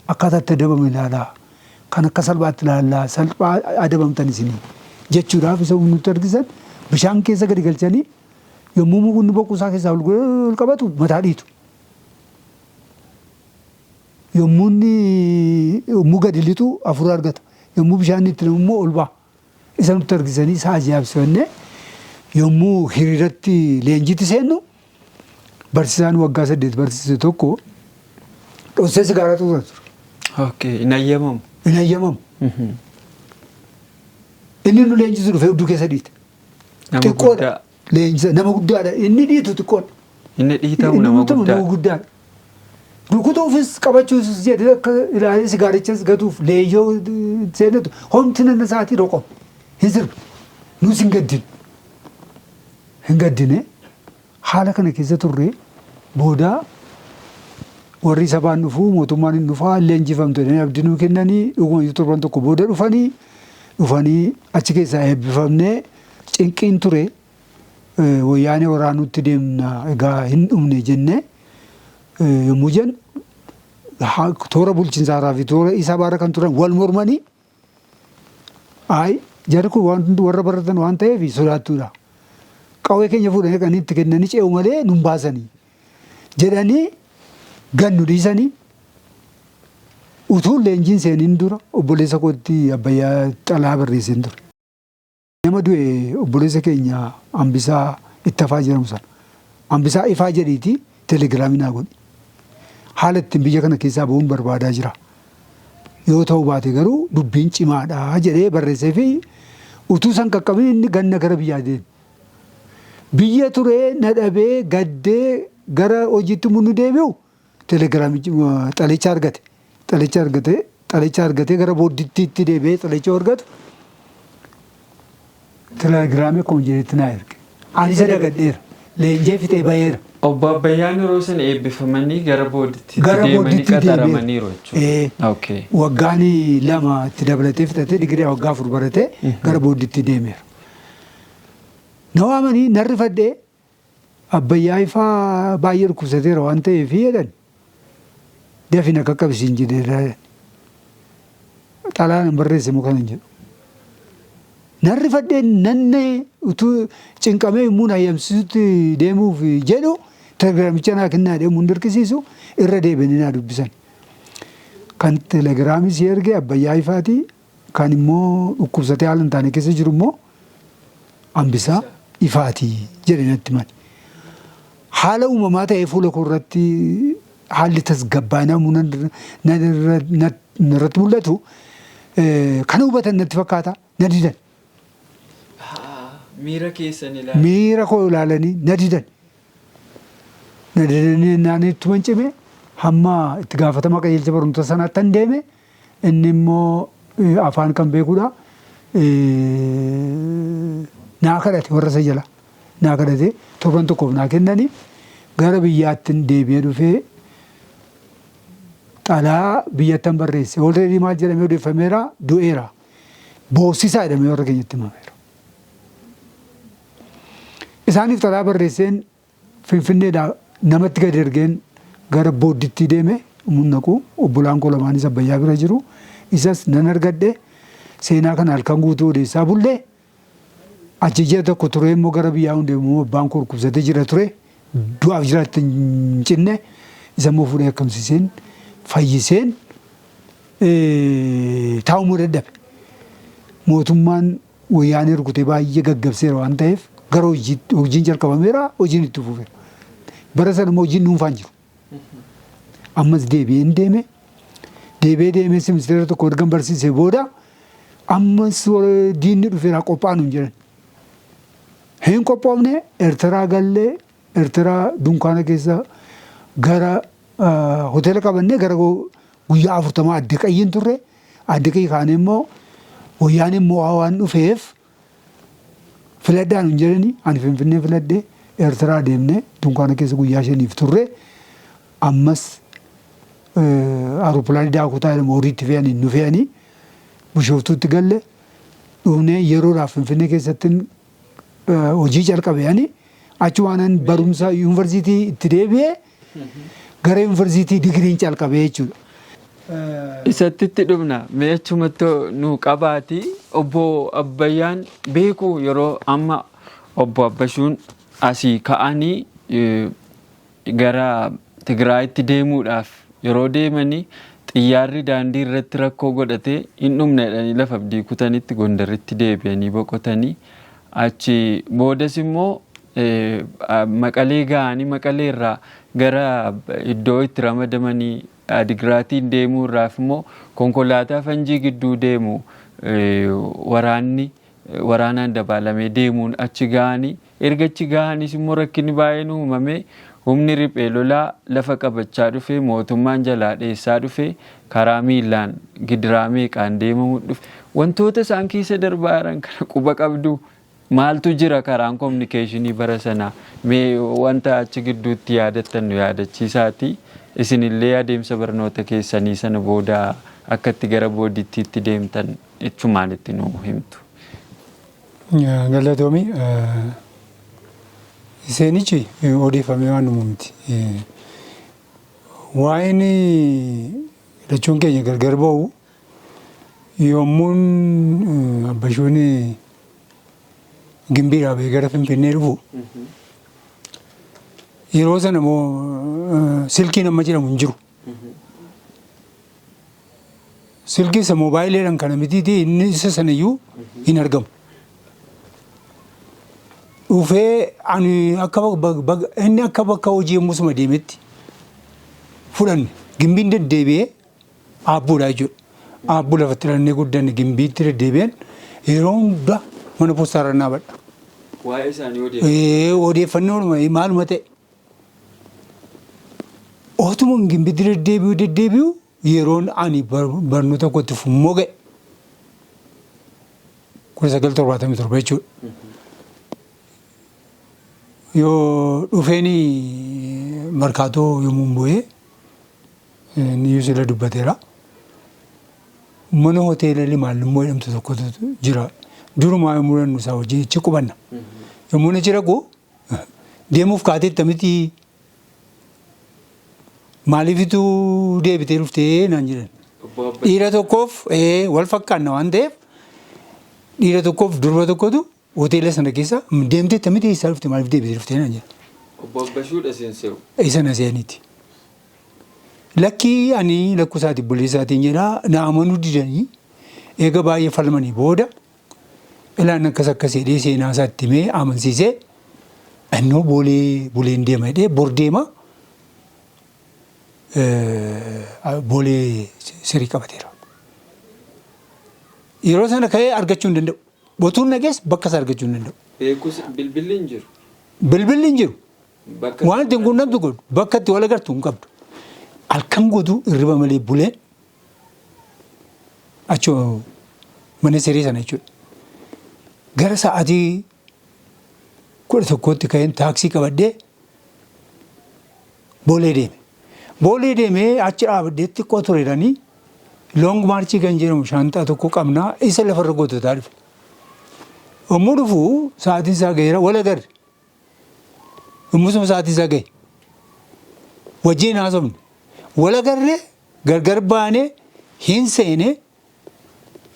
akkaataa itti adabame ilaalaa kan akka salphaatti ilaalaa salphaa adabamtan isinii jechuudhaaf isa nutti argisan bishaan keessa gadi galchanii yommuu mukni boquusaa keessaa ol qabatu mataa dhiitu. Yommuu gadi lixu afur argata. Yommuu bishaan itti namu immoo ol ba'a. Isa nutti argisanii isaa ajaa'ibsifannee yommuu hiriiratti leenjiitti seennu barsiisaan waggaa 8 barsiise tokko dhossee sigaaraa tuura ture. Hin ayyamamu. Hin ayyamamu. Inni nu leenjisu dhufee hudduu keessa dhiite. Xiqqoodha. Leenjisa nama guddaadha. Inni dhiitu xiqqoodha. Inni dhiitamu nama guddaadha. Rukutuufis qabachuufis jedhee akka ilaalee sigaarichas gatuuf leeyyoo seenatu homti nanna sa'aatii roqo. Hin sirbu. Nus hin gaddinu. Hin gaddine haala kana keessa turre booda warri sabaan dhufuu mootummaan hin dhufaa leenjifamtu jedhanii abdii nuu kennanii dhuguma torban tokko booda dhufanii achi keessaa eebbifamnee cinqiin ture wayyaanee waraanuutti deemna egaa hin dhumne jennee yommuu jennu toora bulchiinsaaraa fi toora isa baara kan turan wal mormanii jarri kun warra baratan waan ta'eef sodaattuudha. Qawwee keenya fuudhanii kan itti kennanii ce'u malee nun baasanii jedhanii gannu dhiisanii utuu leenjiin seeniin dura obboleessa kootti Abbayyaa xalaa barreesseen ture. Nama du'e obboleessa keenya Hambisaa Ittafaa jedhamu sana. Hambisaa Ifaa jedhiiti telegiraamii naa godhi. Haala ittiin biyya kana keessaa bahuun barbaadaa jira. Yoo ta'u baate garuu dubbiin cimaadha jedhee barreessee fi utuu san qaqqabin inni ganna gara biyyaa deeme. Biyya turee na dhabee gaddee gara hojiitti munnu deebi'u telegiraamii xalicha argate. Xalicha argatee gara booddiitti deebi'ee xalicha argatu telegiraamii akkuma jedhetti naa erge. Ani isa dagadheera. Leenjee fixee baheera. Obbo Abbayyaan yeroo sana eebbifamanii gara booddiitti deemanii qaxaramaniiru jechuudha. Waggaan 2 itti dabalatee fixatee digirii waggaa 4 baratee gara booddiitti deemeera. Na waamanii narri fadhee Abbayyaa Ifaa baay'ee dhukkubsateera waan ta'eef jedhan dafii na qaqqabsiin jedhee xalaan barreesse muka hin jedhu. Narri fadhee nannee utuu cinqamee immoo hayyamsiisutti deemuuf jedhu telegiraamicha naa kennaa deemuun dirqisiisu irra deebiin naa dubbisan. Kan telegiraamii si erge Abbayyaa Ifaati kan immoo dhukkubsatee haala hin taane keessa jiru immoo Hambisaa Ifaati jedhe natti mali. Haala uumamaa ta'ee fuula koo irratti haalli tasgabbaa'inaa narratti mul'atu kan hubatan natti fakkaata na didan. Miira keessan ilaalanii. Miira koo ilaalanii na didan. Na didanii naan ittuma cime hamma itti gaafatama qajeelcha barumsa sanaatti han deeme inni immoo afaan kan beekuudha. Naa kadhate warra isa jala naa kadhate torban tokkoof naa kennanii gara biyyaatti deebi'ee dhufee xalaa biyyattan barreesse. Olreedii maal jedhamee odeeffameera du'eera. Boobsisaa jedhamee warra keenyatti himameera. Isaaniif xalaa barreesseen Finfinneedhaa namatti gad ergeen gara booddiitti deeme munnaqu obbolaan koo lamaanis Abbayyaa bira jiru. Isas nan argadhe seenaa kana halkan guutuu odeessaa bullee achi ji'a tokko ture immoo gara biyyaa hundeemu abbaan koo dhukkubsatee jira ture. Du'aaf jiraatti hin cinne isa immoo fuudhee akkamsiiseen fayyiseen taa'ummoo dadhabe. Mootummaan wayyaanee rukutee baay'ee gaggabseera waan ta'eef gara hojiin jalqabameera hojiin itti fufeera. Bara sana immoo hojiin dhuunfaan jiru. Ammas deebi'een deeme. Deebi'ee ministeera tokko erga barsiisee booda ammas diinni dhufeera qophaa'an hin jiran. Hin qophoofne Eertiraa gallee Eertiraa dunkaana keessa gara hoteela qabannee gara guyyaa 40 adda qayyiin turre. Adda qayyi kaane immoo wayyaan immoo waan dhufeef filadhaan hin jedhani ani Finfinnee filadhee Eertiraa deemnee dunkaana keessa guyyaa 5 turre. Ammas Aeropilaanii daakutaa jedhamu horiitti fe'anii nu fe'anii Bishooftuutti galle dhufnee yeroodhaaf Finfinnee keessatti hojii jalqabeeyanii achumaan barumsa yuunivarsiitii itti deebi'ee gara yuunivarsiitii digiriin calqabee jechuudha. Isatti itti dhufna mee achumattoo nu qabaati obbo Abbayyaan beeku yeroo amma obbo Abbashuun asii ka'anii gara Tigraayitti deemuudhaaf yeroo deemanii xiyyaarri daandii irratti rakkoo godhatee hin dhumneedhanii lafa abdii kutanitti Gondaritti deebi'anii boqotanii achi boodas immoo Maqalee ga'anii Maqalee irraa gara iddoo itti ramadamanii Adigraatiin deemuu irraaf immoo konkolaataa fanjii gidduu deemu waraanaan dabalamee deemuun achi ga'anii erga achi ga'anis immoo rakkinni baay'een uumamee humni riphee lolaa lafa qabachaa dhufe mootummaan jalaa dheessaa dhufe karaa miilaan gidiraa meeqaan deemamu dhufe wantoota isaan keessa darbaa jiran kana quba qabdu maaltu jira karaan kominikeeshinii bara sanaa mee wanta achi gidduutti yaadattan nu yaadachiisaati isinillee adeemsa barnoota keessanii sana booda akkatti gara boodittiitti deemtan jechumaan itti nu himtu. Galatoomii seenichi odeeffamee waan uumamti. Waa'een lachuun keenya gargar ba'u yommuun abbashuun gimbiidhaa ba'ee gara Finfinnee dhufu yeroo sana immoo silkiin amma jedhamu hin jiru. Silkii isa moobaayileedhaan kana mitiitii inni isa sanayyuu hin argamu. Dhufee ani inni akka bakka hojii yommusuma deemetti fudhanne gimbiin deddeebi'ee aabbuudha jechuudha. Aabbuu lafatti dhannee guddanne gimbiitti deddeebi'an yeroo hundaa mana poostaa irra naabadha. Waa'ee isaanii odeeffannoo maaluma ta'e. Otuma gimbiitti deddeebi'u yeroon ani barnoota kootti fummoo ga'e 1977 jechuudha. Yoo dhufeeni markaatoo yommuu bu'ee niyyuu sila dubbateera. Mana hoteela Limaalimmoo jedhamtu tokkotu jira. Durumaa yommuu dhannu isaa hojii ichi qubanna. Yommuu achi dhaqu deemuuf kaateetta miti maaliifitu deebitee dhuftee naan jedhan. Dhiira tokkoof wal fakkaanna waan ta'eef dhiira tokkoof durba tokkotu hoteela sana keessa deemteetta miti isaa dhufte maaliif deebitee dhuftee naan jedhan. Obbo Abbashuudha seenseewu. Isa na seeniiti. Lakkii ani lakkusaati buleessaatiin jedhaa na amanuu didanii eega baay'ee falmanii booda ilaan akkas jedhee seenaa isaatti himee amansiisee innoo buleen deema jedhee bor deema boolee sirii qabateera. Yeroo sana ka'ee argachuu hin danda'u. Botuun nagees bakka isaa argachuu hin danda'u. Bilbilli hin jiru. Bilbilli hin jiru. Waan ittiin quunnamtu godhu bakka itti wal agartu hin qabdu. Halkan guutuu hirriba malee buleen achoo mana sirii sana jechuudha. Gara sa'aatii 11tti ka'een taaksii qabadhee boolee deeme. Boolee deemee achi dhaabadhee xiqqoo tureedhanii loong maarchii kan jedhamu shaantaa tokko qabnaa isa lafarra goototaa dhufe. Yommuu dhufu sa'aatiin isaa ga'eera wal agarre. Yommusuma sa'aatiin isaa ga'e. Wajjin haasofne. Wal agarree gargar baanee hin seene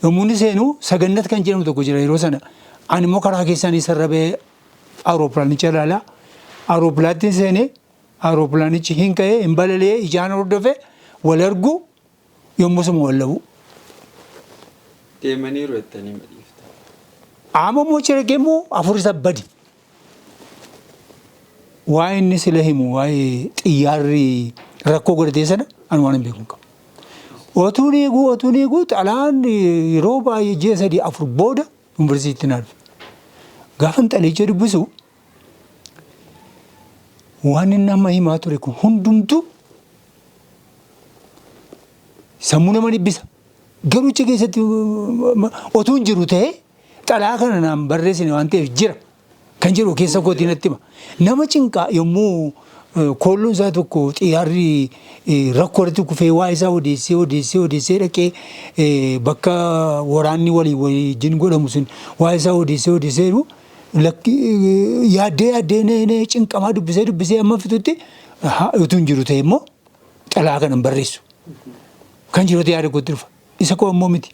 yommuu inni seenu sagannat kan jedhamu tokko jira yeroo sana. Ani immoo karaa keessaan isarra ba'ee awurooppilaanicha ilaalaa. Awurooppilaanitti seenee awurooppilaanichi hin ka'ee hin balalee ijaan hordofee wal argu yommusuma wal labu. Deemaniiru jettanii madhiifta. Amma immoo ciragee immoo afur isa badi. Waa'ee inni sila himu waa'ee xiyyaarri rakkoo godhatee sana ani waan hin beeku hin qabu. Otuun eeguu xalaan yeroo baay'ee ji'a 3-4 booda yuunivarsiitii naa dhufe. Gaafan xalicha dubbisu waan inni amma himaa ture kun hundumtu sammuu nama dhibbisa. Garuu achi keessatti otuun jiru ta'ee xalaa kana naan barreessine waan ta'eef jira kan jedhu keessa kootiin natti hima. Nama cinqaa yommuu koolloon isaa tokko xiyyaarri rakkoo irratti kufee waa isaa odeessee dhaqee bakka waraanni wajjin godhamu sun waa isaa odeessee jiru yaaddee cinqamaa dubbisee amma fitutti utuu hin jiru ta'e immoo xalaa kanan barreessu kan jiru yaada kootti dhufa. Isa koo immoo miti.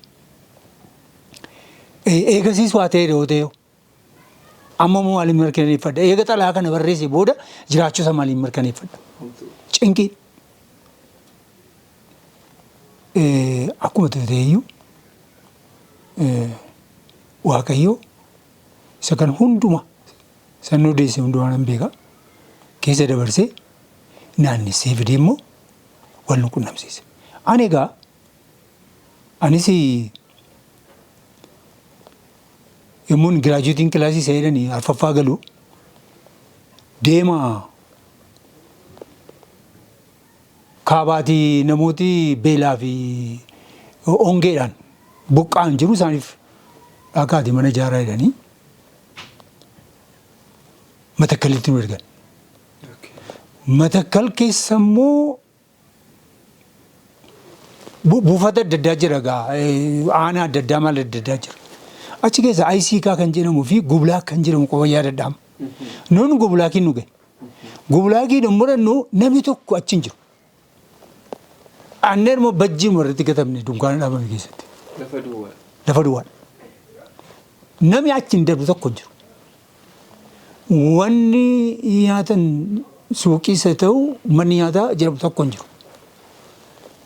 Eegasiis waa ta'e yoo ta'e amma immoo maaliin mirkaneeffadha? Eega xalaa kana barreessee booda jiraachuu isaa maaliin mirkaneeffadha? Cinqii. Akkuma ta'eyyuu Waaqayyoo isa kan hunduma sannoo deessee hundumaa nan beeka keessa dabarsee naannessee fidee immoo wal nu qunnamsiise. Ani egaa anis yommuun giraajuutiin kilaasii seedanii arfaffaa galu deema kaabaatii namooti beelaa fi hongeedhaan buqqaan jiru isaaniif dhaqaatii mana ijaaraa jedhanii Matakkalitti nu ergan. Matakkal keessa immoo buufata adda addaa jira gaa aanaa adda addaa maal adda addaa jira. Achi keessa ICK kan jedhamuu fi Gublaak kan jedhamu qofa yaadadhaama. Nuun Gublaakiin nu gahe. Gublaakiin immoo namni tokko achi hin jiru. Anneen moo bajjii irratti gatamne dunkaana dhaabame keessatti. Lafa duwwaa. Namni achi hin darbu tokko jiru. Wanni nyaatan suuqiis haa ta'u manni nyaataa jedhamu tokko hin jiru.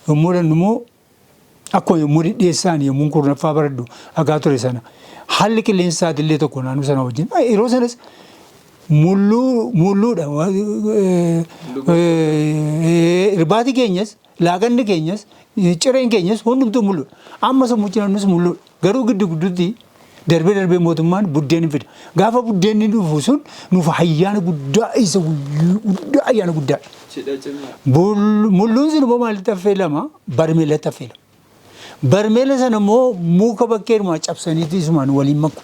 Yommuu immoo akkuma yommuu dhiyeessaan yommuu kurnaffaa baradhu hagaa ture sana haalli qilleensaati illee tokko naannoo sana wajjin yeroo sanas mulluudha irbaati keenyas laaganni keenyas cireen keenyas hundumtuu mulluudha amma sammuu cinaannus mulluudha garuu giddu gidduutti darbee mootummaan buddeen fida gaafa buddeen dhufu sun nuuf ayyaana guddaa isa guddaa ayyaana guddaa mulluun sun immoo maalitti affeelama barmeelatti affeelama. Barmeela sana immoo muka bakkeedhuma cabsaniitti isumaan waliin maku.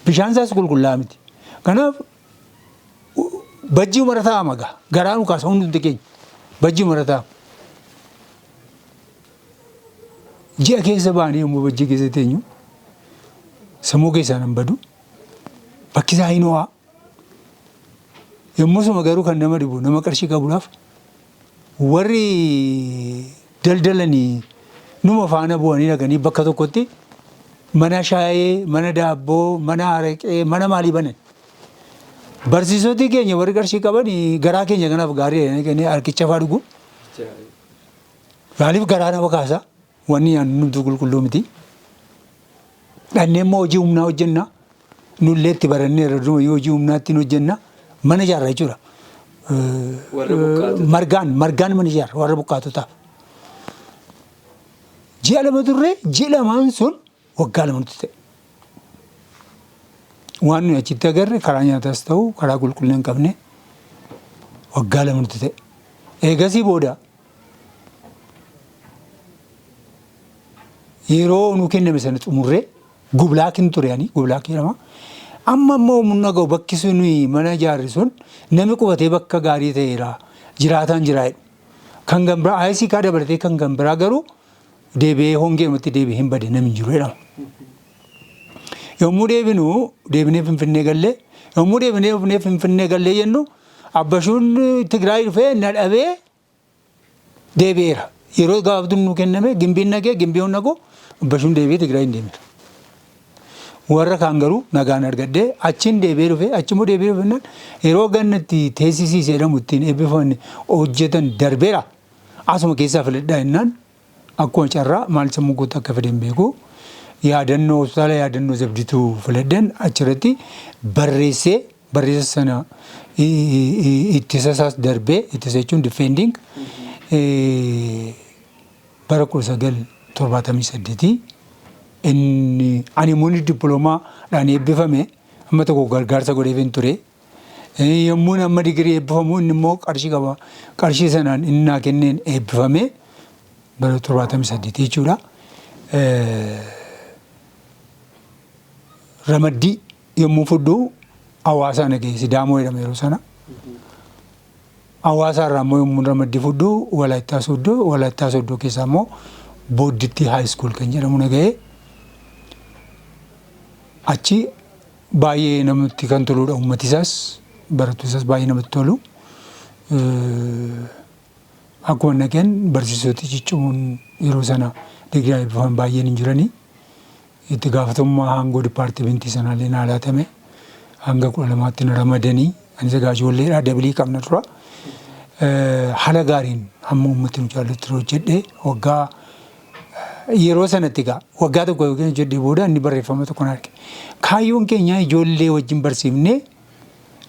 Bishaan isaas qulqullaa'aa miti. Kanaaf bajjii marataa magaa garaa nu kaasa hundumti keenya bajjii marataa. Ji'a keessa baanii yommuu bajjii keessa teenyu sammuu keessaan hin badu bakki isaa hin ho'aa. Yommuu suma garuu kan nama dhibu nama qarshii qabuudhaaf warri daldalanii numa faana bu'anii dhaqanii bakka tokkotti mana shaayee, mana daabboo, mana araqee, mana maalii banan. Barsiisoti keenya warri qarshii qaban garaa keenya kanaaf gaarii kennee harkicha fa'aa dhugu. Maaliif garaa nama kaasa wanni numtu qulqulluu miti. Dhannee immoo hojii humnaa hojjenna. Nullee itti barannee irra hojii humnaatti hojjenna. Mana ijaarra jechuudha. Margaan mana ijaarra warra buqqaatotaaf. Ji'a lama turre ji'a lamaan sun waggaa lama nuti ta'e. Waan nuyi achitti agarre karaa nyaataas ta'u karaa qulqullina hin qabne waggaa lama nuti ta'e. Eegasii booda yeroo nu kenname sana xumurree gublaakiin ture ani gublaakii lama. Amma immoo humna ga'u bakki suni mana ijaarri sun namni qubatee bakka gaarii ta'eera jiraataan jiraadhu. Kan gambiraa ayisii kaa dabalatee kan gambiraa garuu deebi'ee hongeematti deebi'ee hin bade namni jiru jedhama. Yommuu deebinee Finfinnee gallee yommuu deebinee Finfinnee gallee jennu abbashuun Tigraay dhufee na dhabee deebi'eera. Yeroo gaafatuun nu kenname gimbiin nagee gimbiin nagoo abbashuun deebi'ee Tigraay hin deemeera. Warra kaan garuu nagaan argadhee achiin deebi'ee dhufee achimmoo deebi'ee dhufennaan yeroo gannatti teessisiisee jedhamu ittiin eebbifaman hojjetan darbeera. Asuma keessaa filadhaa jennaan akkuma carraa maal sammuu guutuu akka fedhan beeku yaadannoo hospitaala yaadannoo zabdituu filadhan achirratti barreessa sana ittisa isaas darbee ittisa jechuun difeending bara 1978 inni ani immoo dippiloomaadhaan eebbifame amma tokko gargaarsa godheefin ture. Yommuu amma digirii eebbifamu inni immoo qarshii qaba. Qarshii sanaan inni naa kenneen eebbifame bara 78 jechuudha. Ramaddii yommuu fudhu hawaasaa nagee Sidaamoo jedhama yeroo sana. Hawaasaa irraa immoo yommuu ramaddii fudhu Walaayittaa Soddoo keessaa immoo Boodditti High School kan jedhamu nagahee. Achi baay'ee namatti kan toludha uummati isaas barattoota isaas baay'ee namatti tolu. Akkuma nageen barsiisota ciccimuun yeroo sana digirii eebbifame baay'een hin jiranii. Itti gaafatamummaa aangoo dipaartimentii sanaallee naa laatame hanga 12tti na ramadanii anis egaa ijoolleedhaa dabilii qabna tura. Haala gaariin hamma uummati nu jaallatu hojjedhee waggaa yeroo sanatti egaa waggaa tokko yookiin hojjedhee booda inni barreeffama tokko arge. Kaayyoon keenya ijoollee wajjin barsiifnee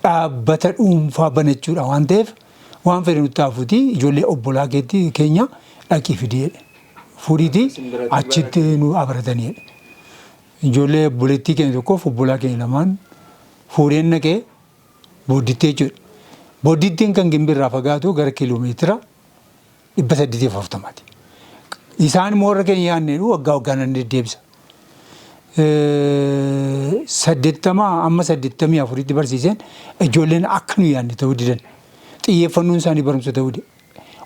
dhaabbata dhuunfaa banachuudha waan ta'eef waan fedhe nutti haafuuti ijoollee obbolaa keenya dhaqii fidee fuudhiitii achitti nu abaratanii. Ijoollee obboleettii keenya tokkoof obbolaa keenya lamaan fuudheen naqee booddittee jechuudha. Booddittiin kan Gimbiirraa fagaatu gara kiiloomeetira 840. Isaan immoo warra keenya yaadneedhu waggaa waggaan deddeebisa. 80 amma 84tti barsiiseen ijoolleen akka nu yaadne ta'uu didan. Xiyyeeffannoon isaanii barumsa ta'uu dide.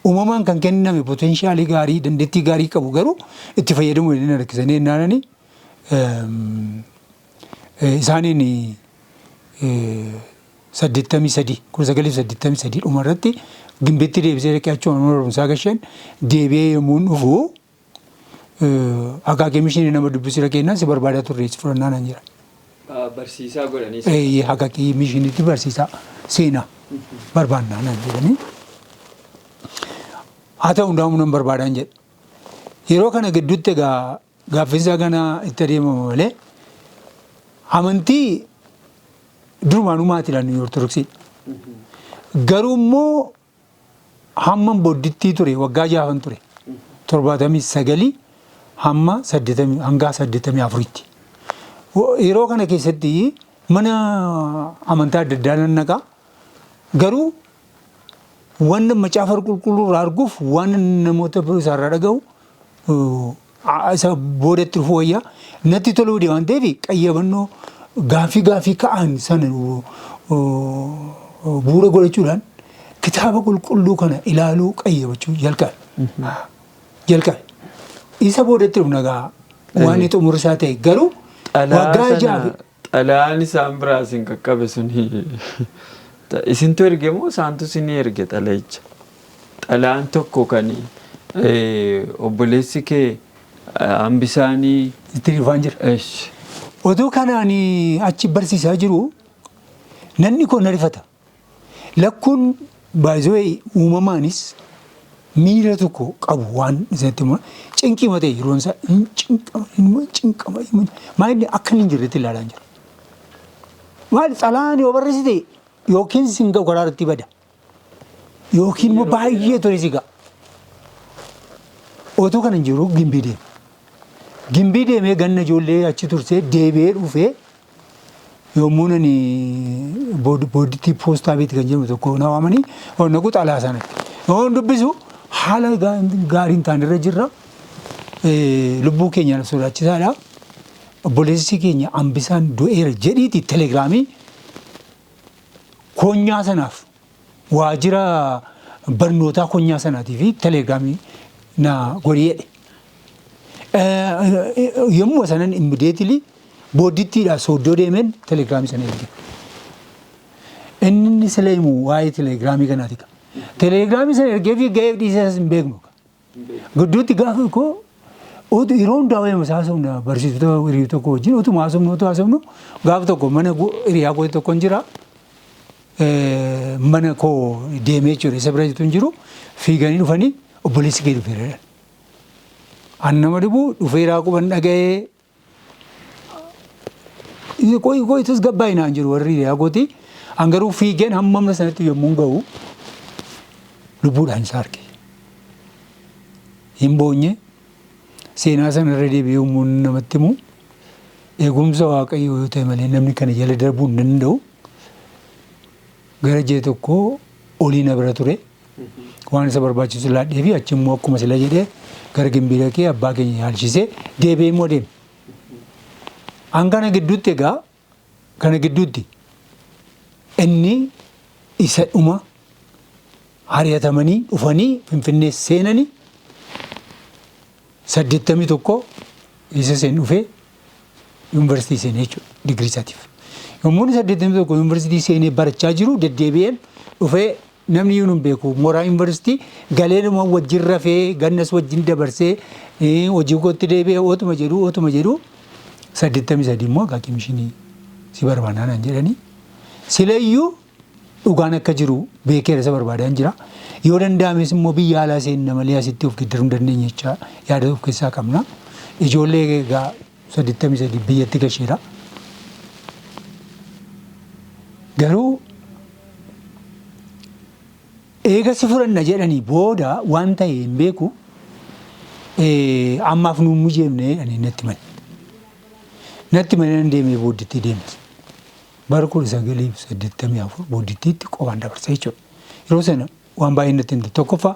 Uumamaan kan kenname poteenshaalii gaarii dandeettii gaarii qabu garuu itti fayyadamuu dandeenye rakkisanii naananii isaaniin 83 1983 dhumarratti gimbitti deebisee dhaqee achuma mana barumsaa gasheen deebi'ee yommuu dhufu akaakii mishinii nama dubbisuu kennaan si barbaadaa turre fudhannaa nan jira. Barsiisaa godhanii. Akaakii mishiniitti barsiisaa seenaa barbaannaa nan jedhanii. Haa ta'u hundaa'uu nan barbaadaan jedhe. Yeroo kana gidduutti egaa gaaffisaa kana itti adeemama malee amantii durumaanumaati ilaannu Ortodoksiidha. Garuu immoo hamman booddittii ture waggaa 6 ture 79 hamma 84tti. Yeroo kana keessatti mana amantaa adda addaa nan naqaa. Garuu waan macaafa qulqulluu irraa arguuf waan namoota isaarraa dhaga'u isa boodatti dhufu wayyaa natti toluu waan ta'eef qayyabannoo gaaffii ka'an sana bu'uura godhachuudhaan kitaaba qulqulluu kana ilaaluu qayyabachuu jalqabe. Isa boodatti dhufna gaa waan xumura isaa ta'e garuu waggaa 6. Xalayaan isaan biraa isin qaqqabe suni isintu erge moo isaantu isin erge xalayicha? Xalayaan tokko kan obboleessi kee hambisaanii itti dhufaan jira. Oduu kanaan achi barsiisaa jiru namni kun na rifata. Lakkuun baay'ee uumamaanis miira tokko qabu waan isatti cinqii matee yeroon isaa cinqama maalli akka hin jirretti ilaalaan jira. Maal xalayaan yoo barreessite yookiin singa garaarratti bada yookiin immoo baay'ee ture siga. Oduu kana jiru gimbii deeme. Gimbii deemee ganna ijoollee achi tursee deebi'ee dhufee yommuu nani boodittii poostaa beeti kan jedhamu tokko na waamanii naqu xalayaa sanatti. Yoon dubbisu haala gaariin taanirra jirra. Lubbuu keenya sodaachisaadha. Obboleessi keenya hambisaan du'eera jedhiiti telegiraamii konyaa sanaaf waajjira barnootaa konyaa sanaatii fi telegiraamii na godhee yommuu sanan immideetilii boodittiidhaa sooddoo deemeen telegiraamii sana erge. Inni sila himu waa'ee telegiraamii kanaati. Telegiraamii sana ergee fi ga'ee dhiisees hin beeknu. Gidduutti gaafa koo yeroo hundaa waa'ee haasofna barsiisota hiriyaa tokko wajjin utuma haasofnu gaafa tokko mana hiriyaa koo tokko hin jira. Mana koo deemee jechuudha isa bira hin jiru fiiganii dhufanii obboleessi kee dhufeera. An nama dhibu dhufeeraa quban dhaga'ee qoy itus gabbaa'inaan jiru warri hiriyaa kooti. An garuu fiigeen hammamna sanatti yommuu ga'u lubbuudhaan isa arge. Hin boonye seenaa sanarra deebi'ee yommuu namatti himu eegumsa waaqayyoo yoo ta'e malee namni kana jala darbuu hin danda'u. Gara jee tokko olii na bira ture waan isa barbaachisu laadhee fi achi immoo akkuma sila jedhee gara gimbii dhaqee abbaa keenya yaalchisee deebi'ee immoo deeme. An kana gidduutti egaa kana gidduutti inni isa dhuma ari'atamanii dhufanii Finfinnee seenanii 81 isa seen dhufee yuunivarsiitii seenee jechuudha digirii isaatiif. Yommuu 81 yuunivarsiitii seenee barachaa jiru deddeebi'een dhufee namni yoo nun beeku mooraa yuunivarsiitii galee nama wajjin rafee gannas wajjin dabarsee hojii kootti deebi'ee ootuma jedhu 83 immoo akaakii mishinii si barbaannaan jedhanii silayyuu dhugaan akka jiru beekeera isa barbaadaan jira. Yoo danda'ames immoo biyya alaa seenna malee asitti of giddaruu hin dandeenye jecha yaada of keessaa qabna. Ijoollee egaa 83 biyyatti gasheera. Garuu eega si fudhanna jedhanii booda waan ta'e hin beeku ammaaf nuun mijeemne ani natti mani. Natti mani nan deemee boodittii deemte. Bara 1984 boodittiitti qophaan dabarsa jechuudha. Yeroo sana waan baay'ee natti himte tokkoffaa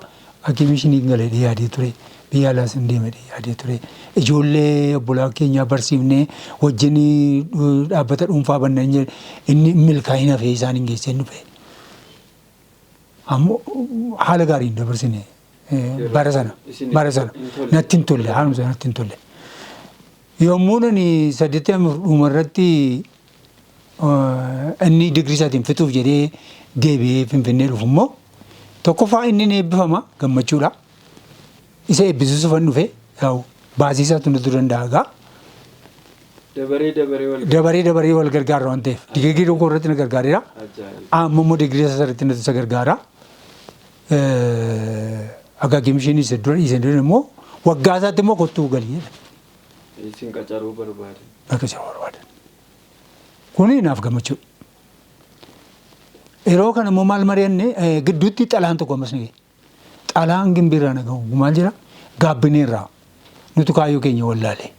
akimishinii galee yaadee ture biyya alaas hin deemee yaadee ture ijoollee obbolaa keenyaa barsiifnee wajjin dhaabbata dhuunfaa bannaan inni milkaa'ina fee isaan hin geessee dhufe. Ammoo haala gaariin dabarsine bara sana natti hin tolle haaluma sana natti hin tolle. Yommuu nani 84 dhumarratti inni digrii isaatiin fixuuf jedhee deebi'ee Finfinnee dhufu immoo tokkoffaa inni ni eebbifama gammachuudha. Isa eebbisiisu fan dhufe baasii isaatu nutu danda'a gaa. Dabaree wal gargaara waan ta'eef digrii tokko irratti na gargaareera. Amma immoo digrii isaa irratti na gargaara. Akaakii mishiinii isa dura immoo waggaa isaatti immoo kottuu galii. Isin qacaruu barbaade. Qacaruu barbaade. Kuni naaf gammachuudha. Yeroo kana immoo maal mari'anne gidduutti xalaan tokko ammas ni gahe. Xalaan gimbiirraa nagahu maal jira gaabbineerraa nuti kaayyoo keenya wallaalee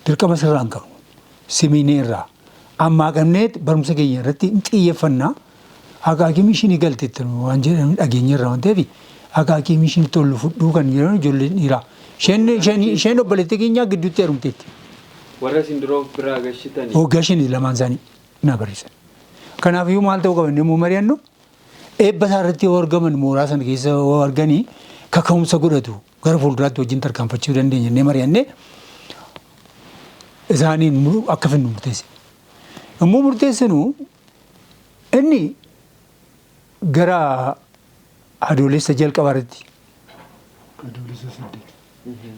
dirqama sirraan qabu simineerraa ammaa qabneet barumsa keenya irratti xiyyeeffannaa akaakii mishiinii galteetti waan jedhamu dhageenyarraa waan ta'eef akaakii mishiinii tollu fudhuu kan jedhamu ijoolleen dhiiraa isheen obboleettii keenyaa gidduutti heerumteetti. Warra isin duroof biraa gashitanii. Gashinii lamaan isaanii na barreessan. Kanaafiyyuu maal ta'uu qaban immoo mari'annu eebba isaa irratti yoo argaman mooraa sana keessa yoo arganii kaka'umsa godhatu gara fuulduraatti wajjin tarkaanfachuu dandeenya jennee mari'annee isaaniin akka finnu murteesse. Immoo murteessinu inni gara adoolessa jalqaba irratti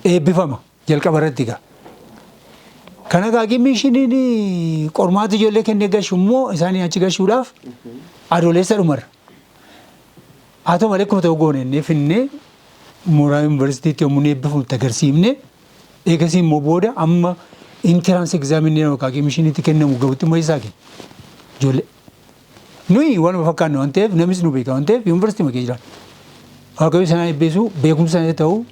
eebbifama jalqaba irratti gaa. Kana akaakii mishiiniin qormaata ijoollee kennee gashu immoo isaanii achi gashuudhaaf adoolessa dhumarra. Haa ta'u malee akkuma ta'u goonee finnee mooraa yuunivarsiitiitti yommuu eebbifamu agarsiifne eegasii immoo booda amma intiraansi egzaaminii akaakii mishiiniitti kennamu gahuutti immoo isaa kenna ijoollee. Nuyi waanuma fakkaannu waan ta'eef namis nu beeka waan ta'eef yuunivarsiitii makee jiran. Waaqayyo sanaa eebbisu beekumsa sana ta'uu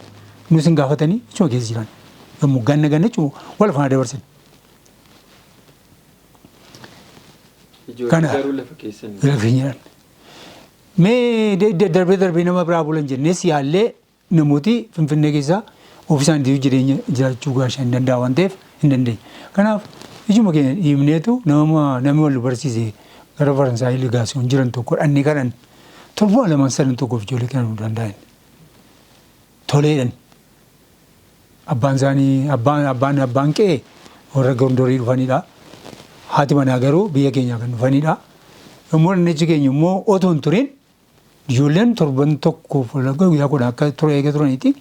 nus hin gaafatanii achuma keessa jiran. Yommuu ganna jechuun wal faana dabarsan. Ijoollee garuu lafa keessan. Lafa jiran. Mee darbee nama biraa bulan jennees yaallee namooti Finfinnee keessaa ofiisaan jireenya jiraachuu gaashaa hin danda'a waan ta'eef hin dandeenye. Kanaaf ijuma keenya dhiibneetu namni wal barsiise gara Faransaayii ligaasiyoon jiran tokko dhanni kadhan torban lamaan sadan tokkoof ijoollee kennuu danda'an. Toleedhan. Abbaan isaanii abbaan qe'ee warra gondorii dhufanidha. Haati manaa garuu biyya keenyaa kan dhufanidha. Yommuu nanichi keenya immoo otoo hin turin ijoolleen torban tokkoof guyyaa kudha akka ture eega turaniiti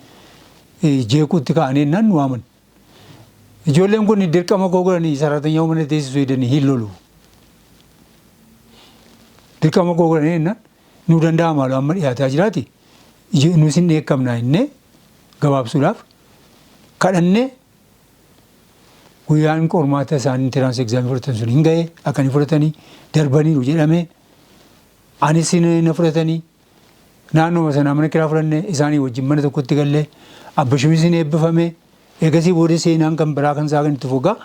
jeequutti ka'anii naan nu waaman. Ijoolleen kun dirqama koo godhanii sararatanyaa mana teessisuu jedhanii hin lolu. Dirqama koo godhanii naan nu danda'a maaloo amma dhiyaataa jiraati. Nus hin dheekkamnaa innee gabaabsuudhaaf kadhannee guyyaan qormaata isaanii intiraansi egzaamii fudhatan sun hin ga'e akka inni fudhatanii darbaniiru jedhame anis na fudhatanii naannoo sanaa mana kiraa fudhanne isaanii wajjin mana tokkotti gallee abbashumis hin eebbifame eegasii booda seenaan kan biraa kan isaa kan itti fogaa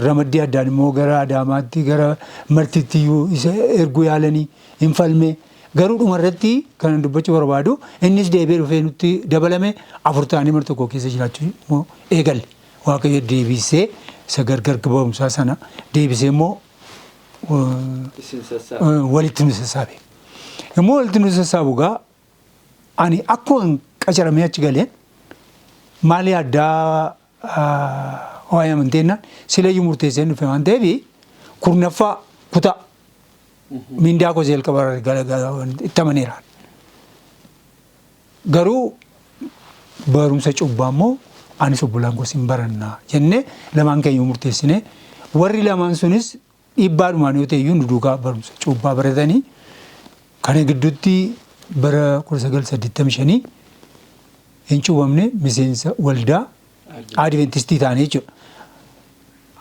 ramaddii addaan immoo gara Adaamaatti gara Martitti isa erguu yaalanii hin falme garuu dhumarratti kan dubbachuu barbaadu innis deebi'ee dhufee nutti dabalame afur ta'anii mana tokko keessa jiraachuu eegalle. Waaqayyo deebisee isa gargar barumsaa sana deebisee immoo walitti nu sassaabe. Yommuu walitti nu sassaabu gaa ani akkuma qacaramee achi galeen maali addaa waa'ee amanteennan silayyuu murteessee dhufe waan ta'eef kurnaffaa kutaa mindaa koo jalqaba itti amaneera. Garuu barumsa cubbaa immoo anis obbolaan gosa hin barannaa jennee lamaan keenya murteessine warri lamaan sunis dhiibbaadhumaan yoo ta'eyyuu nu duukaa barumsa cubbaa baratanii kana gidduutti bara 1985 hin cuubamne miseensa waldaa Adventistii taanee jechuudha.